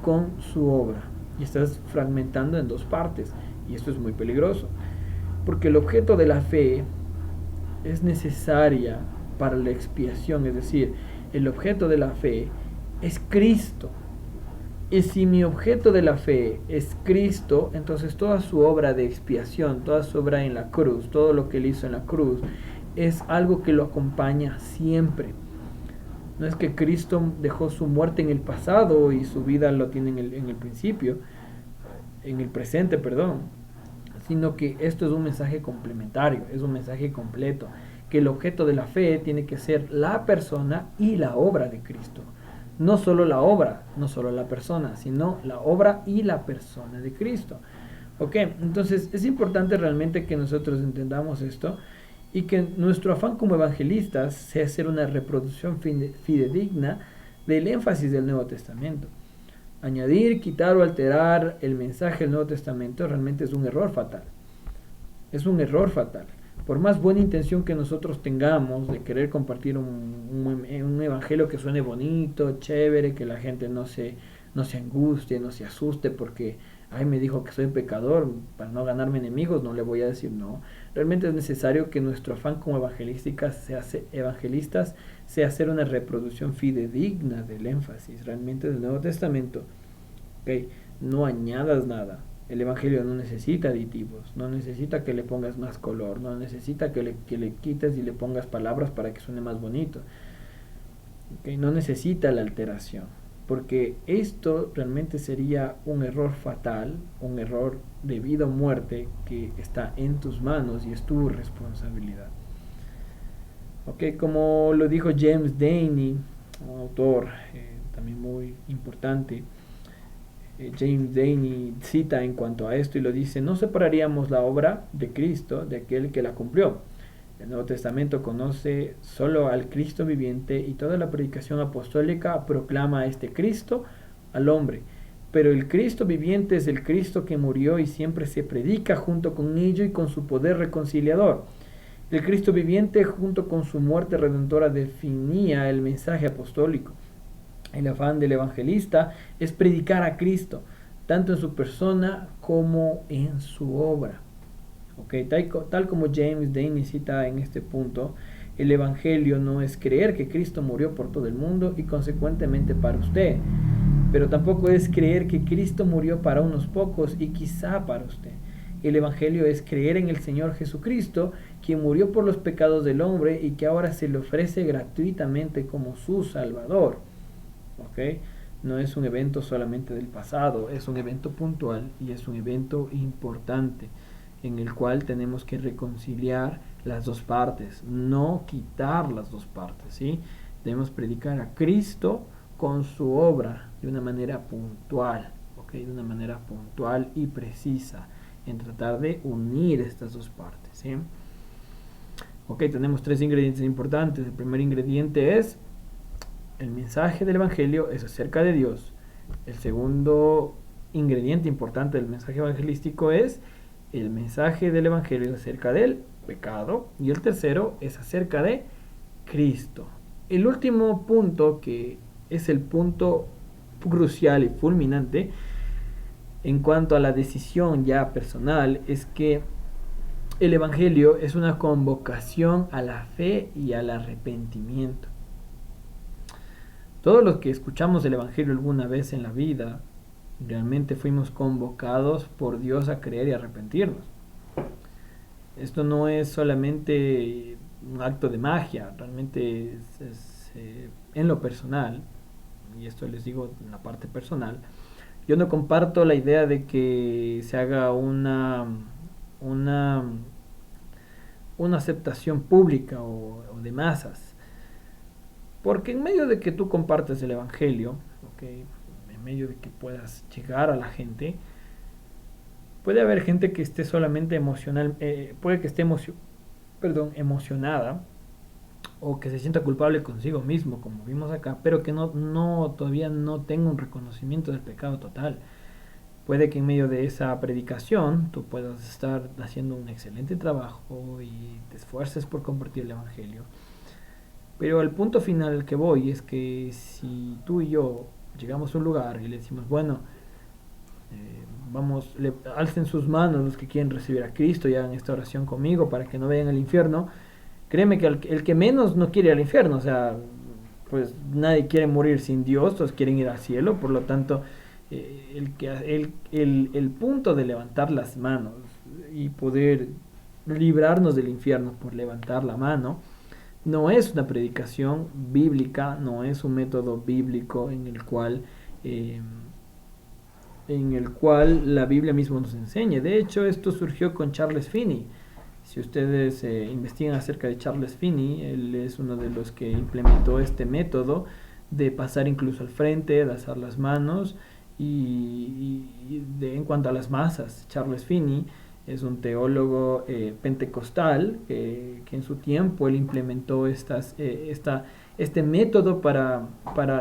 con su obra y estás fragmentando en dos partes, y esto es muy peligroso, porque el objeto de la fe es necesaria para la expiación, es decir, el objeto de la fe es Cristo. Y si mi objeto de la fe es Cristo, entonces toda su obra de expiación, toda su obra en la cruz, todo lo que él hizo en la cruz, es algo que lo acompaña siempre. No es que Cristo dejó su muerte en el pasado y su vida lo tiene en el principio, en el presente, perdón, sino que esto es un mensaje complementario, es un mensaje completo, que el objeto de la fe tiene que ser la persona y la obra de Cristo. No solo la obra, no solo la persona, sino la obra y la persona de Cristo. Ok, entonces es importante realmente que nosotros entendamos esto y que nuestro afán como evangelistas sea hacer una reproducción fidedigna del énfasis del Nuevo Testamento. Añadir, quitar o alterar el mensaje del Nuevo Testamento realmente es un error fatal. Es un error fatal. Por más buena intención que nosotros tengamos de querer compartir un evangelio que suene bonito, chévere, que la gente no se angustie, no se asuste porque me dijo que soy pecador, para no ganarme enemigos, no le voy a decir no. Realmente es necesario que nuestro afán como evangelistas sea hacer una reproducción fidedigna del énfasis realmente del Nuevo Testamento. ¿Okay? No añadas nada. El evangelio no necesita aditivos, no necesita que le pongas más color, no necesita que le quites y le pongas palabras para que suene más bonito. ¿Okay? No necesita la alteración, porque esto realmente sería un error fatal, un error de vida o muerte que está en tus manos y es tu responsabilidad. Ok, como lo dijo James Daney, un autor también muy importante, James Daney cita en cuanto a esto y lo dice: no separaríamos la obra de Cristo de aquel que la cumplió. El Nuevo Testamento conoce solo al Cristo viviente y toda la predicación apostólica proclama a este Cristo al hombre. Pero el Cristo viviente es el Cristo que murió y siempre se predica junto con ello y con su poder reconciliador. El Cristo viviente junto con su muerte redentora definía el mensaje apostólico. El afán del evangelista es predicar a Cristo, tanto en su persona como en su obra. Okay, tal como James Daney cita en este punto, el evangelio no es creer que Cristo murió por todo el mundo y consecuentemente para usted, pero tampoco es creer que Cristo murió para unos pocos y quizá para usted. El evangelio es creer en el Señor Jesucristo, quien murió por los pecados del hombre y que ahora se le ofrece gratuitamente como su Salvador. Okay, no es un evento solamente del pasado, es un evento puntual y es un evento importante, en el cual tenemos que reconciliar las dos partes, no quitar las dos partes, ¿sí? Debemos predicar a Cristo con su obra de una manera puntual, ¿ok? De una manera puntual y precisa, en tratar de unir estas dos partes, ¿sí? Ok, tenemos tres ingredientes importantes. El primer ingrediente es: el mensaje del Evangelio es acerca de Dios. El segundo ingrediente importante del mensaje evangelístico es: el mensaje del Evangelio es acerca del pecado. Y el tercero es acerca de Cristo. El último punto, que es el punto crucial y fulminante en cuanto a la decisión ya personal, es que el Evangelio es una convocación a la fe y al arrepentimiento. Todos los que escuchamos el Evangelio alguna vez en la vida, realmente fuimos convocados por Dios a creer y arrepentirnos. Esto no es solamente un acto de magia, realmente es en lo personal, y esto les digo en la parte personal. Yo no comparto la idea de que se haga una aceptación pública o de masas, porque en medio de que tú compartes el Evangelio, ¿okay?, en medio de que puedas llegar a la gente, puede haber gente que esté solamente emocional, puede que esté emocionada, o que se sienta culpable consigo mismo, como vimos acá, pero que todavía no tenga un reconocimiento del pecado total. Puede que en medio de esa predicación tú puedas estar haciendo un excelente trabajo y te esfuerces por compartir el Evangelio, pero el punto final al que voy es que si tú y yo llegamos a un lugar y le decimos: bueno, vamos, alcen sus manos los que quieren recibir a Cristo y hagan esta oración conmigo para que no vayan al infierno, créeme que el que menos no quiere ir al infierno, o sea, pues nadie quiere morir sin Dios, todos quieren ir al cielo. Por lo tanto, el punto de levantar las manos y poder librarnos del infierno por levantar la mano no es una predicación bíblica, no es un método bíblico en el cual la Biblia misma nos enseña. De hecho, esto surgió con Charles Finney. Si ustedes investigan acerca de Charles Finney, él es uno de los que implementó este método de pasar incluso al frente, de alzar las manos en cuanto a las masas. Charles Finney es un teólogo pentecostal que en su tiempo él implementó este método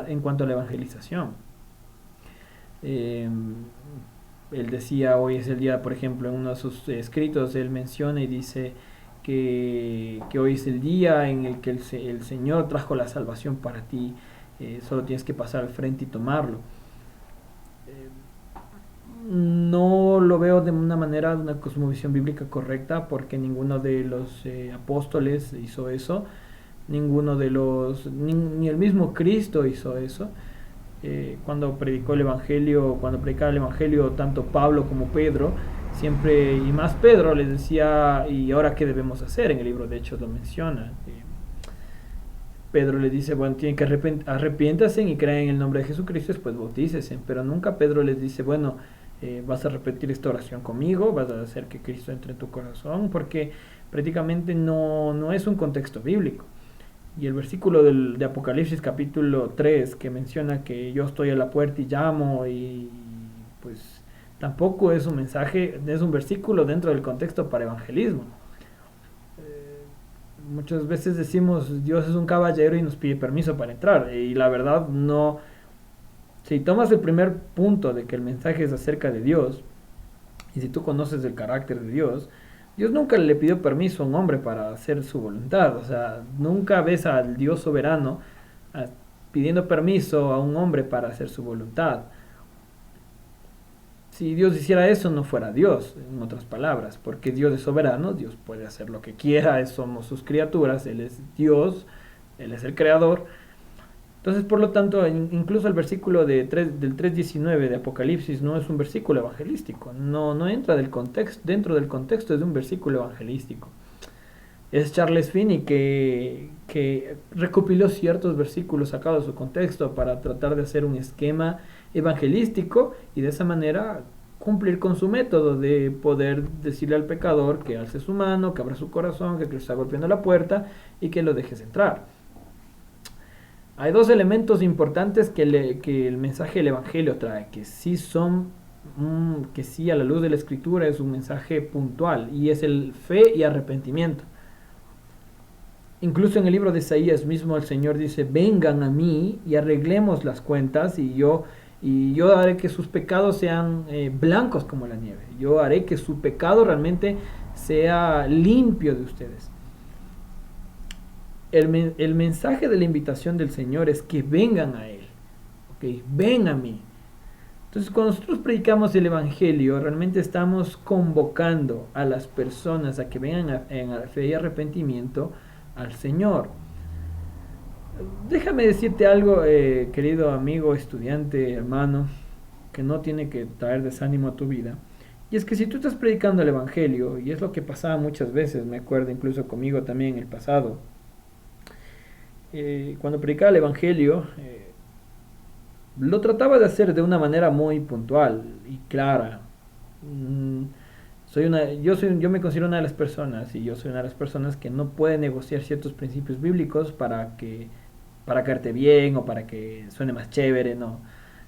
en cuanto a la evangelización. Él decía: hoy es el día, por ejemplo, en uno de sus escritos, él menciona y dice que hoy es el día en el que el Señor trajo la salvación para ti, solo tienes que pasar al frente y tomarlo. No lo veo de una manera, de una cosmovisión bíblica correcta, porque ninguno de los apóstoles hizo eso, ni el mismo Cristo hizo eso. Cuando predicaba el Evangelio, tanto Pablo como Pedro, siempre, y más Pedro, les decía: ¿y ahora qué debemos hacer? En el libro de Hechos lo menciona. Pedro le dice, bueno, tienen que arrepiéntanse y crean en el nombre de Jesucristo, después bautícese. Pero nunca Pedro les dice, bueno, vas a repetir esta oración conmigo, vas a hacer que Cristo entre en tu corazón, porque prácticamente no es un contexto bíblico. Y el versículo de Apocalipsis capítulo 3 que menciona que yo estoy a la puerta y llamo, y pues tampoco es un mensaje, es un versículo dentro del contexto para evangelismo. Muchas veces decimos Dios es un caballero y nos pide permiso para entrar, y la verdad no. Si tomas el primer punto de que el mensaje es acerca de Dios, y si tú conoces el carácter de Dios, Dios nunca le pidió permiso a un hombre para hacer su voluntad. O sea, nunca ves al Dios soberano pidiendo permiso a un hombre para hacer su voluntad. Si Dios hiciera eso, no fuera Dios, en otras palabras, porque Dios es soberano, Dios puede hacer lo que quiera, somos sus criaturas, Él es Dios, Él es el creador. Entonces, por lo tanto, incluso el versículo del 3:19 de Apocalipsis no es un versículo evangelístico, no entra dentro del contexto de un versículo evangelístico. Es Charles Finney que recopiló ciertos versículos sacados de su contexto para tratar de hacer un esquema evangelístico y de esa manera cumplir con su método de poder decirle al pecador que alce su mano, que abra su corazón, que Cristo está golpeando la puerta y que lo dejes entrar. Hay dos elementos importantes que el mensaje del Evangelio trae, que sí que sí a la luz de la Escritura es un mensaje puntual, y es el fe y arrepentimiento. Incluso en el libro de Isaías mismo el Señor dice, vengan a mí y arreglemos las cuentas, y yo haré que sus pecados sean blancos como la nieve. Yo haré que su pecado realmente sea limpio de ustedes. El mensaje de la invitación del Señor es que vengan a Él. ¿Okay? Ven a mí. Entonces, cuando nosotros predicamos el Evangelio, realmente estamos convocando a las personas a que vengan en fe y arrepentimiento al Señor. Déjame decirte algo, querido amigo, estudiante, hermano, que no tiene que traer desánimo a tu vida. Y es que si tú estás predicando el Evangelio, y es lo que pasaba muchas veces, me acuerdo incluso conmigo también en el pasado, cuando predicaba el Evangelio, lo trataba de hacer de una manera muy puntual y clara. Yo me considero una de las personas, y yo soy una de las personas que no puede negociar ciertos principios bíblicos para caerte bien o para que suene más chévere, no.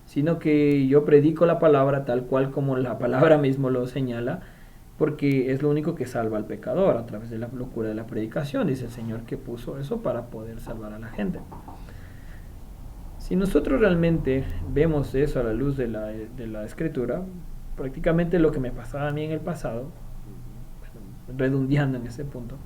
Sino que yo predico la palabra tal cual como la palabra mismo lo señala, porque es lo único que salva al pecador a través de la locura de la predicación. Dice el Señor que puso eso para poder salvar a la gente. Si nosotros realmente vemos eso a la luz de la Escritura, prácticamente lo que me pasaba a mí en el pasado, bueno, redondeando en ese punto,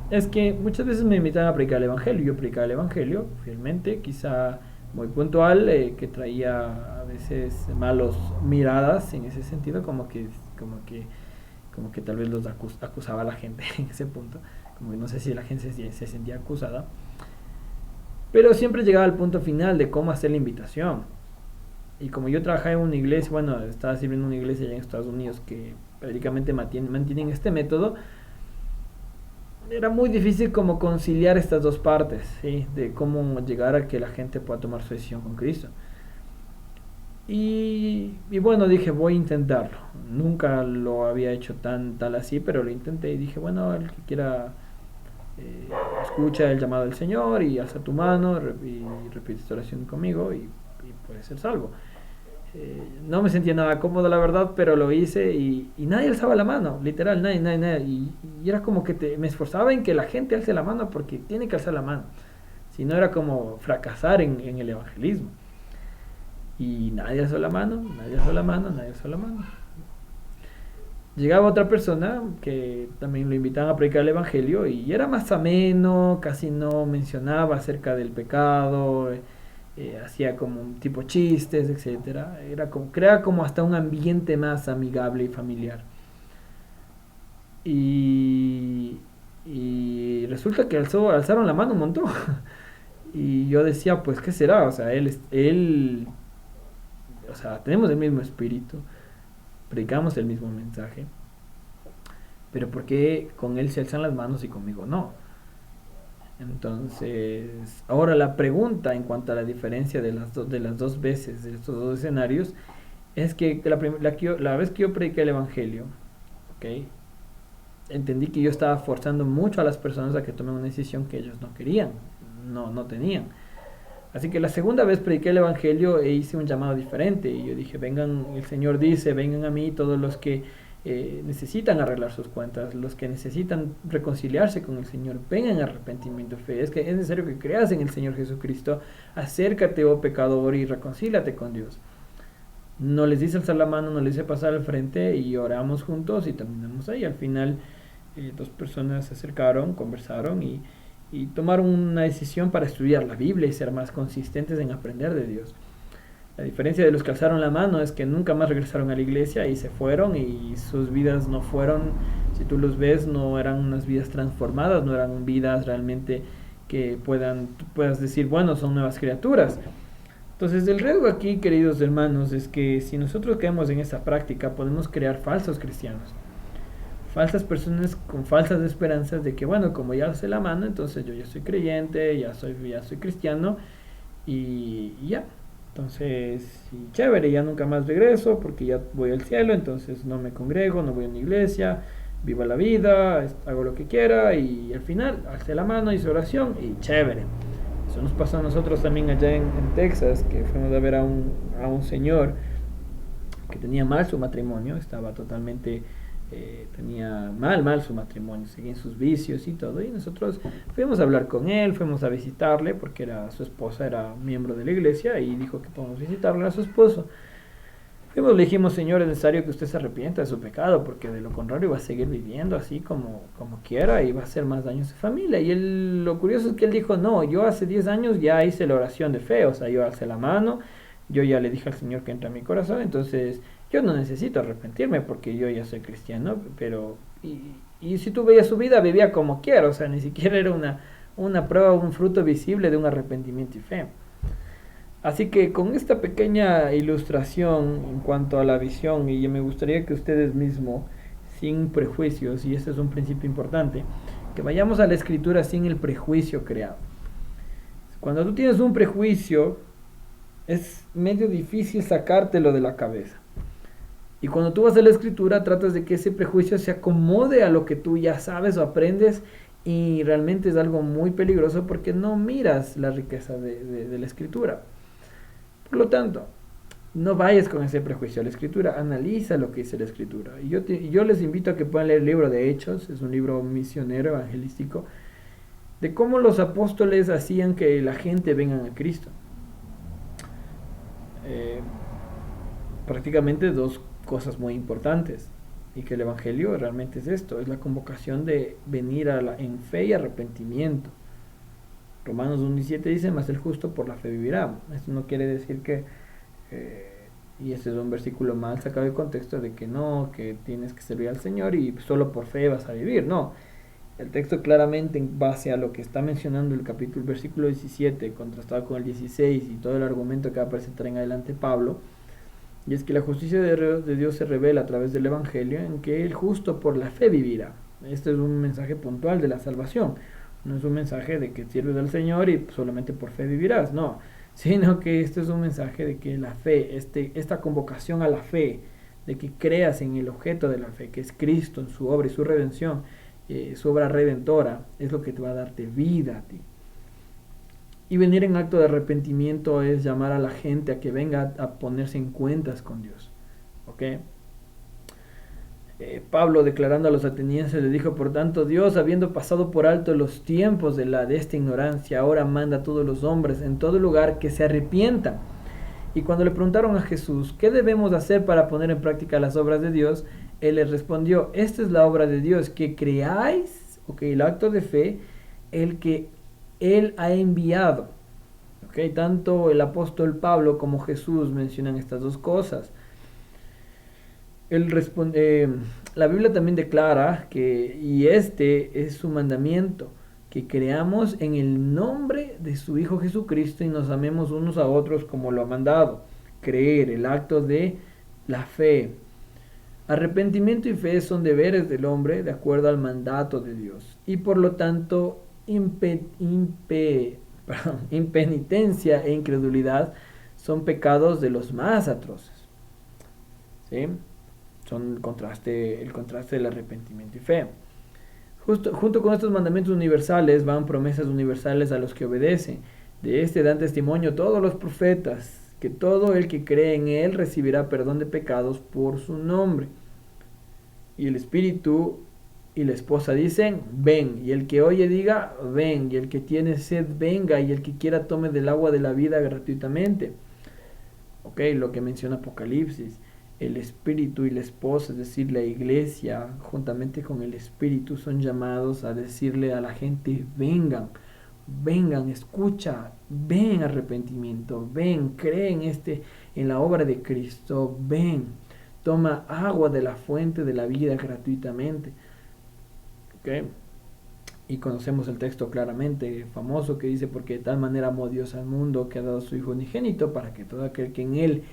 es que muchas veces me invitaban a predicar el Evangelio. Yo predicaba el Evangelio fielmente, quizá muy puntual, que traía a veces malos miradas en ese sentido, como que tal vez los acusaba a la gente en ese punto, como que no sé si la gente se sentía acusada, pero siempre llegaba al punto final de cómo hacer la invitación. Y como yo trabajaba en una iglesia, bueno, estaba sirviendo en una iglesia allá en Estados Unidos que prácticamente mantienen este método, era muy difícil como conciliar estas dos partes, ¿sí? De cómo llegar a que la gente pueda tomar su decisión con Cristo. Y bueno, dije, voy a intentarlo. Nunca lo había hecho tal así, pero lo intenté y dije, bueno, el que quiera escucha el llamado del Señor y alza tu mano y repite esta oración conmigo, y puede ser salvo. No me sentía nada cómodo, la verdad, pero lo hice y nadie alzaba la mano, literal, nadie. Y era como que me esforzaba en que la gente alce la mano, porque tiene que alzar la mano. Si no, era como fracasar en el evangelismo. Y nadie alzó la mano. Llegaba otra persona que también lo invitaban a predicar el evangelio, y era más ameno, casi no mencionaba acerca del pecado, hacía como un tipo chistes, etcétera. Crea como hasta un ambiente más amigable y familiar. Y resulta que alzaron la mano un montón. Y yo decía, pues, ¿qué será? O sea, o sea, tenemos el mismo espíritu, predicamos el mismo mensaje, pero ¿por qué con él se alzan las manos y conmigo no? Entonces, ahora la pregunta en cuanto a la diferencia de de las dos veces, de estos dos escenarios, es que la vez que yo prediqué el Evangelio, ¿ok? Entendí que yo estaba forzando mucho a las personas a que tomen una decisión que ellos no querían, no tenían. Así que la segunda vez prediqué el Evangelio e hice un llamado diferente. Y yo dije, vengan, el Señor dice, vengan a mí todos los que necesitan arreglar sus cuentas, los que necesitan reconciliarse con el Señor, vengan a arrepentimiento, fe. Es que es necesario que creas en el Señor Jesucristo, acércate, oh pecador, y reconcíliate con Dios. No les dice alzar la mano, no les dice pasar al frente y oramos juntos y terminamos ahí. Al final, dos personas se acercaron, conversaron y tomaron una decisión para estudiar la Biblia y ser más consistentes en aprender de Dios. La diferencia de los que alzaron la mano es que nunca más regresaron a la iglesia y se fueron, y sus vidas no fueron, si tú los ves, no eran unas vidas transformadas, no eran vidas realmente que puedas decir, bueno, son nuevas criaturas. Entonces el riesgo aquí, queridos hermanos, es que si nosotros caemos en esta práctica podemos crear falsos cristianos, falsas personas con falsas esperanzas de que, bueno, como ya alcé la mano, entonces yo ya soy creyente, ya soy cristiano y ya. Entonces, y chévere, ya nunca más regreso porque ya voy al cielo, entonces no me congrego, no voy a una iglesia, vivo la vida, hago lo que quiera y al final alcé la mano, hice oración y chévere. Eso nos pasó a nosotros también allá en Texas, que fuimos a ver a un señor que tenía mal su matrimonio, estaba totalmente tenía mal su matrimonio, seguía en sus vicios y todo, y nosotros fuimos a hablar con él, fuimos a visitarle porque su esposa era miembro de la iglesia y dijo que podemos visitarle a su esposo. Fuimos, le dijimos, Señor, es necesario que usted se arrepienta de su pecado porque de lo contrario va a seguir viviendo así como quiera y va a hacer más daño a su familia. Y lo curioso es que él dijo, no, yo hace 10 años ya hice la oración de fe, o sea, yo alcé la mano, yo ya le dije al Señor que entra en mi corazón, entonces yo no necesito arrepentirme porque yo ya soy cristiano, pero y si tú veías su vida, vivía como quiera, o sea, ni siquiera era una prueba, un fruto visible de un arrepentimiento y fe. Así que con esta pequeña ilustración en cuanto a la visión, y me gustaría que ustedes mismos, sin prejuicios, y este es un principio importante, que vayamos a la escritura sin el prejuicio creado. Cuando tú tienes un prejuicio, es medio difícil sacártelo de la cabeza. Y cuando tú vas a la escritura, tratas de que ese prejuicio se acomode a lo que tú ya sabes o aprendes, y realmente es algo muy peligroso porque no miras la riqueza de la escritura. Por lo tanto, no vayas con ese prejuicio a la escritura, analiza lo que dice la escritura. Y yo les invito a que puedan leer el libro de Hechos, es un libro misionero, evangelístico, de cómo los apóstoles hacían que la gente venga a Cristo. Prácticamente dos cosas muy importantes, y que el evangelio realmente es esto, es la convocación de venir en fe y arrepentimiento. Romanos 1:17 dice, mas el justo por la fe vivirá. Esto no quiere decir que y ese es un versículo mal sacado de contexto, de que no, que tienes que servir al Señor y solo por fe vas a vivir. No, el texto claramente, en base a lo que está mencionando el versículo 17 contrastado con el 16 y todo el argumento que va a presentar en adelante Pablo, y es que la justicia de Dios se revela a través del Evangelio, en que el justo por la fe vivirá. Este es un mensaje puntual de la salvación. No es un mensaje de que sirves al Señor y solamente por fe vivirás, no. Sino que este es un mensaje de que la fe, esta convocación a la fe, de que creas en el objeto de la fe, que es Cristo, en su obra y su redención, su obra redentora, es lo que te va a darte vida a ti. Y venir en acto de arrepentimiento es llamar a la gente a que venga a ponerse en cuentas con Dios. ¿Ok? Pablo, declarando a los atenienses, le dijo, por tanto, Dios, habiendo pasado por alto los tiempos de esta ignorancia, ahora manda a todos los hombres en todo lugar que se arrepientan. Y cuando le preguntaron a Jesús, ¿qué debemos hacer para poner en práctica las obras de Dios? Él les respondió, esta es la obra de Dios, que creáis, el acto de fe, el que Él ha enviado. Tanto el apóstol Pablo como Jesús mencionan estas dos cosas. La Biblia también declara que, y este es su mandamiento, que creamos en el nombre de su Hijo Jesucristo y nos amemos unos a otros como lo ha mandado. Creer, el acto de la fe. Arrepentimiento y fe son deberes del hombre de acuerdo al mandato de Dios. Y por lo tanto, impenitencia e incredulidad son pecados de los más atroces. ¿Sí? Son el contraste del arrepentimiento y fe. Junto con estos mandamientos universales van promesas universales a los que obedecen. De este dan testimonio todos los profetas, que todo el que cree en él recibirá perdón de pecados por su nombre. Y el Espíritu y la esposa dicen, ven. Y el que oye diga, ven. Y el que tiene sed, venga. Y el que quiera tome del agua de la vida gratuitamente. Ok, lo que menciona Apocalipsis. El Espíritu y la esposa, es decir, la iglesia, juntamente con el Espíritu, son llamados a decirle a la gente, vengan, vengan, escucha, ven arrepentimiento, ven, cree en la obra de Cristo, ven, toma agua de la fuente de la vida gratuitamente. ¿Okay? Y conocemos el texto claramente, famoso, que dice, porque de tal manera amó Dios al mundo que ha dado a su Hijo unigénito, para que todo aquel que en él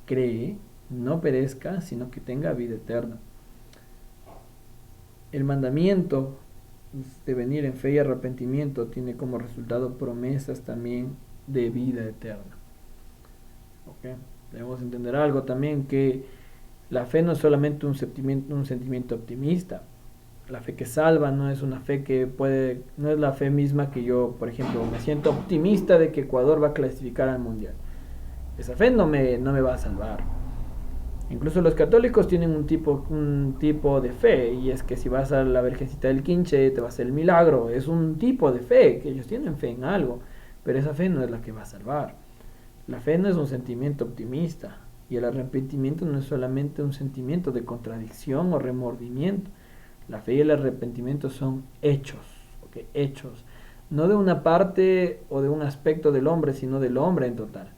cree no perezca, sino que tenga vida eterna. El mandamiento de venir en fe y arrepentimiento tiene como resultado promesas también de vida eterna. ¿Okay? Debemos entender algo también, que la fe no es solamente un sentimiento optimista. La fe que salva no es una fe no es la fe misma que yo, por ejemplo, me siento optimista de que Ecuador va a clasificar al mundial. Esa fe no me va a salvar. Incluso los católicos tienen un tipo de fe, y es que si vas a la Virgencita del Quinche te va a hacer el milagro. Es un tipo de fe, que ellos tienen fe en algo, pero esa fe no es la que va a salvar. La fe no es un sentimiento optimista, y el arrepentimiento no es solamente un sentimiento de contradicción o remordimiento. La fe y el arrepentimiento son hechos, ¿okay? Hechos, no de una parte o de un aspecto del hombre, sino del hombre en total.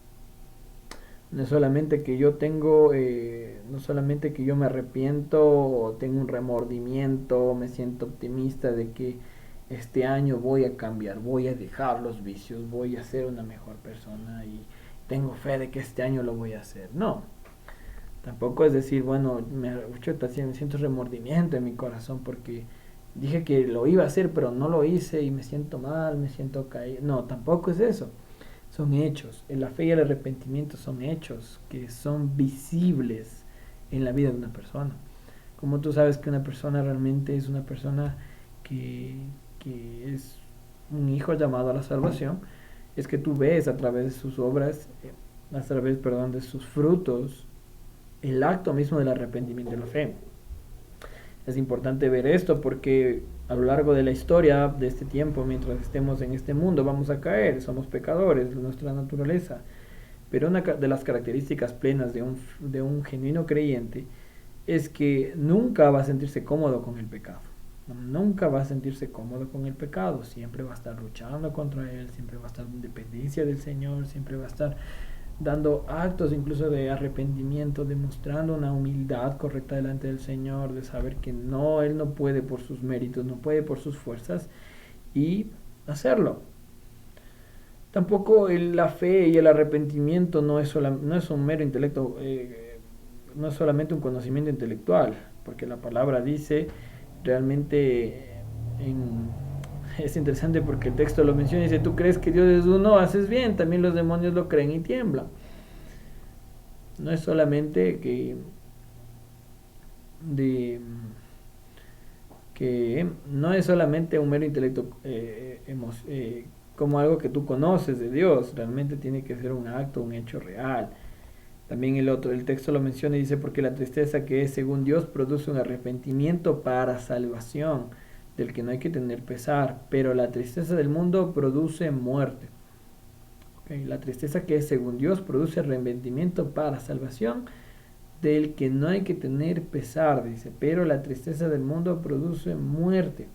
No es solamente que yo no solamente que yo me arrepiento o tengo un remordimiento, me siento optimista de que este año voy a cambiar, voy a dejar los vicios, voy a ser una mejor persona y tengo fe de que este año lo voy a hacer. No, tampoco es decir, bueno, me siento remordimiento en mi corazón porque dije que lo iba a hacer, pero no lo hice y me siento mal, me siento caído. No, tampoco es eso. Son hechos. La fe y el arrepentimiento son hechos que son visibles en la vida de una persona. Como tú sabes que una persona realmente es una persona que es un hijo llamado a la salvación, es que tú ves a través de sus obras, de sus frutos, el acto mismo del arrepentimiento de la fe. Es importante ver esto porque a lo largo de la historia de este tiempo, mientras estemos en este mundo, vamos a caer, somos pecadores, es nuestra naturaleza. Pero una de las características plenas de un genuino creyente es que nunca va a sentirse cómodo con el pecado. Nunca va a sentirse cómodo con el pecado. Siempre va a estar luchando contra él, siempre va a estar en dependencia del Señor, siempre va a estar dando actos incluso de arrepentimiento, demostrando una humildad correcta delante del Señor, de saber que no, Él no puede por sus méritos, no puede por sus fuerzas, y hacerlo. Tampoco la fe y el arrepentimiento no es un mero intelecto, no es solamente un conocimiento intelectual, porque la palabra dice realmente es interesante porque el texto lo menciona y dice, tú crees que Dios es uno, haces bien, también los demonios lo creen y tiemblan. No es solamente no es solamente un mero intelecto como algo que tú conoces de Dios, realmente tiene que ser un acto, un hecho real. También el texto lo menciona y dice, porque la tristeza que es según Dios produce un arrepentimiento para salvación, del que no hay que tener pesar, pero la tristeza del mundo produce muerte. Okay. La tristeza que es según Dios produce arrepentimiento para salvación, del que no hay que tener pesar, dice, pero la tristeza del mundo produce muerte.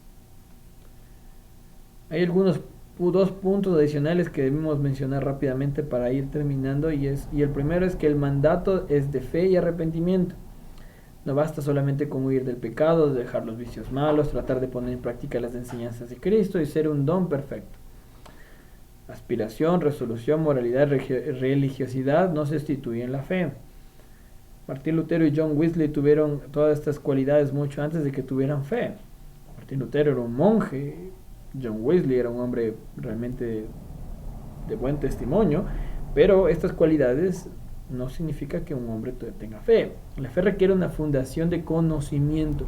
Hay dos puntos adicionales que debemos mencionar rápidamente para ir terminando, y el primero es que el mandato es de fe y arrepentimiento. No basta solamente con huir del pecado, dejar los vicios malos, tratar de poner en práctica las enseñanzas de Cristo y ser un don perfecto. Aspiración, resolución, moralidad, religiosidad no se sustituyen la fe. Martín Lutero y John Wesley tuvieron todas estas cualidades mucho antes de que tuvieran fe. Martín Lutero era un monje John Wesley era un hombre realmente de buen testimonio, pero estas cualidades no significa que un hombre tenga fe. La fe requiere una fundación de conocimiento.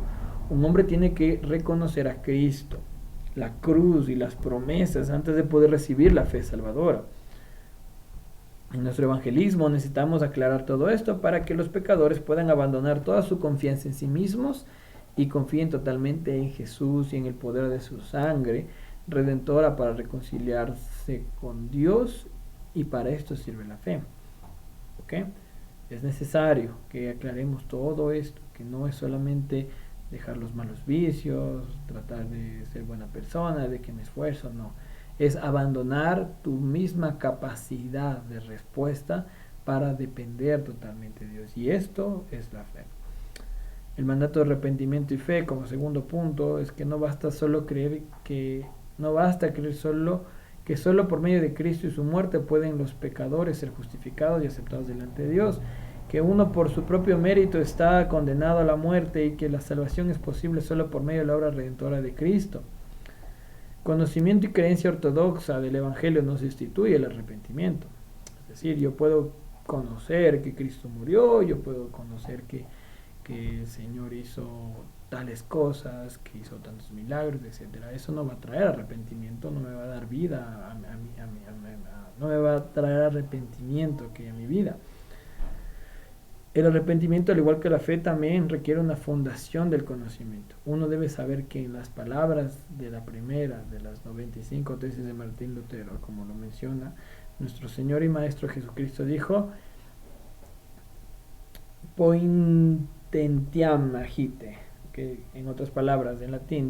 Un hombre tiene que reconocer a Cristo, la cruz y las promesas antes de poder recibir la fe salvadora. En nuestro evangelismo necesitamos aclarar todo esto para que los pecadores puedan abandonar toda su confianza en sí mismos y confíen totalmente en Jesús y en el poder de su sangre redentora para reconciliarse con Dios, y para esto sirve la fe. ¿Ok? Es necesario que aclaremos todo esto, que no es solamente dejar los malos vicios, tratar de ser buena persona, de que me esfuerzo, no. Es abandonar tu misma capacidad de respuesta para depender totalmente de Dios. Y esto es la fe. El mandato de arrepentimiento y fe, como segundo punto, es que no basta creer solo que solo por medio de Cristo y su muerte pueden los pecadores ser justificados y aceptados delante de Dios, que uno por su propio mérito está condenado a la muerte y que la salvación es posible solo por medio de la obra redentora de Cristo. Conocimiento y creencia ortodoxa del Evangelio no sustituye el arrepentimiento. Es decir, yo puedo conocer que Cristo murió, yo puedo conocer que el Señor hizo tales cosas, que hizo tantos milagros, etcétera. Eso no va a traer arrepentimiento, no me va a dar vida no me va a traer arrepentimiento a mi vida. El arrepentimiento, al igual que la fe, también requiere una fundación del conocimiento. Uno debe saber que en las palabras de la primera de las 95 tesis de Martín Lutero, como lo menciona nuestro Señor y Maestro Jesucristo, dijo: Pointentiam agite, que en otras palabras, en latín,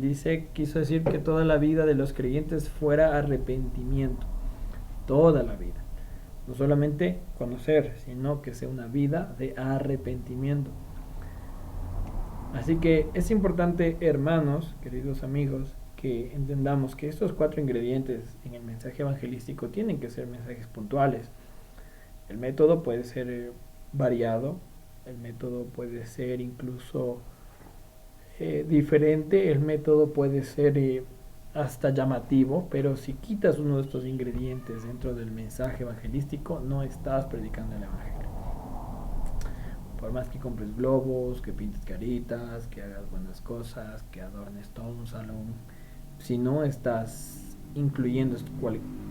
quiso decir que toda la vida de los creyentes fuera arrepentimiento. Toda la vida. No solamente conocer, sino que sea una vida de arrepentimiento. Así que es importante, hermanos, queridos amigos, que entendamos que estos 4 ingredientes en el mensaje evangelístico tienen que ser mensajes puntuales. El método puede ser variado, el método puede ser incluso diferente, el método puede ser hasta llamativo, pero si quitas uno de estos ingredientes dentro del mensaje evangelístico, no estás predicando el evangelio. Por más que compres globos, que pintes caritas, que hagas buenas cosas, que adornes todo un salón, si no estás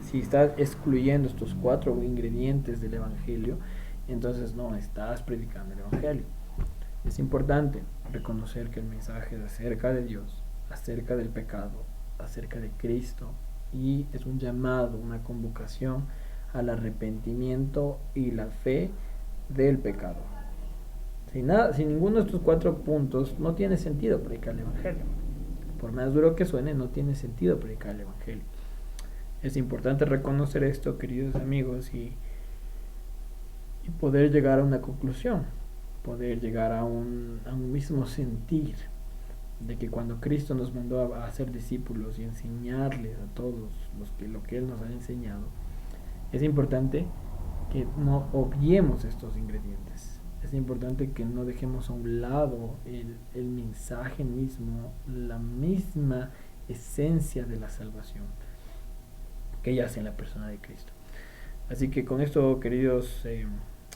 si estás excluyendo estos 4 ingredientes del evangelio, entonces no estás predicando el evangelio. Es importante reconocer que el mensaje es acerca de Dios, acerca del pecado, acerca de Cristo, y es un llamado, una convocación al arrepentimiento y la fe del pecado. Sin ninguno de estos 4 puntos no tiene sentido predicar el evangelio. Por más duro que suene, no tiene sentido predicar el evangelio. Es importante reconocer esto, queridos amigos, y poder llegar a una conclusión, poder llegar a un mismo sentir de que cuando Cristo nos mandó a ser discípulos y enseñarles a todos lo que Él nos ha enseñado, es importante que no obviemos estos ingredientes. Es importante que no dejemos a un lado el mensaje mismo, la misma esencia de la salvación que yace en la persona de Cristo. Así que con esto, queridos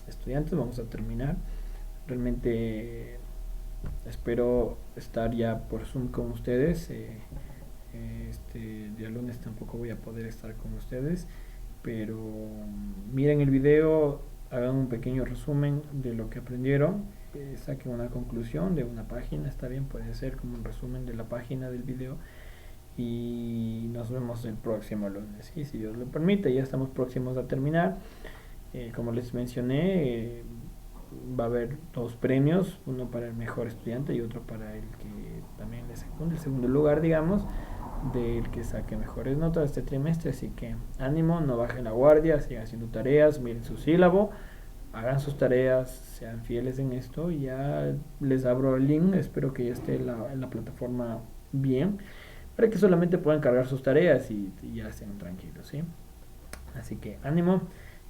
estudiantes, vamos a terminar. Realmente espero estar ya por Zoom con ustedes. Este día lunes tampoco voy a poder estar con ustedes, pero miren el video, hagan un pequeño resumen de lo que aprendieron, saquen una conclusión de una página, está bien, puede ser como un resumen de la página del video, y nos vemos el próximo lunes. Y si Dios lo permite, ya estamos próximos a terminar. Como les mencioné, va a haber 2 premios, uno para el mejor estudiante y otro para el que también le sacó el segundo lugar, digamos, del que saque mejores notas este trimestre. Así que ánimo, no bajen la guardia, sigan haciendo tareas, miren su sílabo, hagan sus tareas, sean fieles en esto. Y ya les abro el link, espero que ya esté en la plataforma bien, para que solamente puedan cargar sus tareas y ya estén tranquilos, ¿sí? Así que ánimo,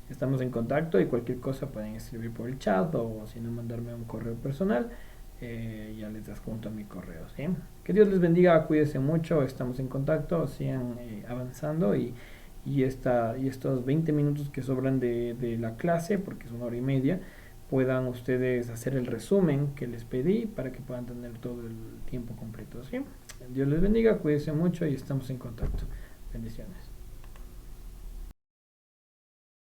estamos en contacto, y cualquier cosa pueden escribir por el chat, o si no, mandarme un correo personal. ya les adjunto mi correo, ¿sí? Que Dios les bendiga, cuídense mucho, estamos en contacto, sigan avanzando y estos 20 minutos que sobran de la clase, porque es 1 hora y media, puedan ustedes hacer el resumen que les pedí para que puedan tener todo el tiempo completo, ¿sí? Dios les bendiga, cuídense mucho y estamos en contacto. Bendiciones.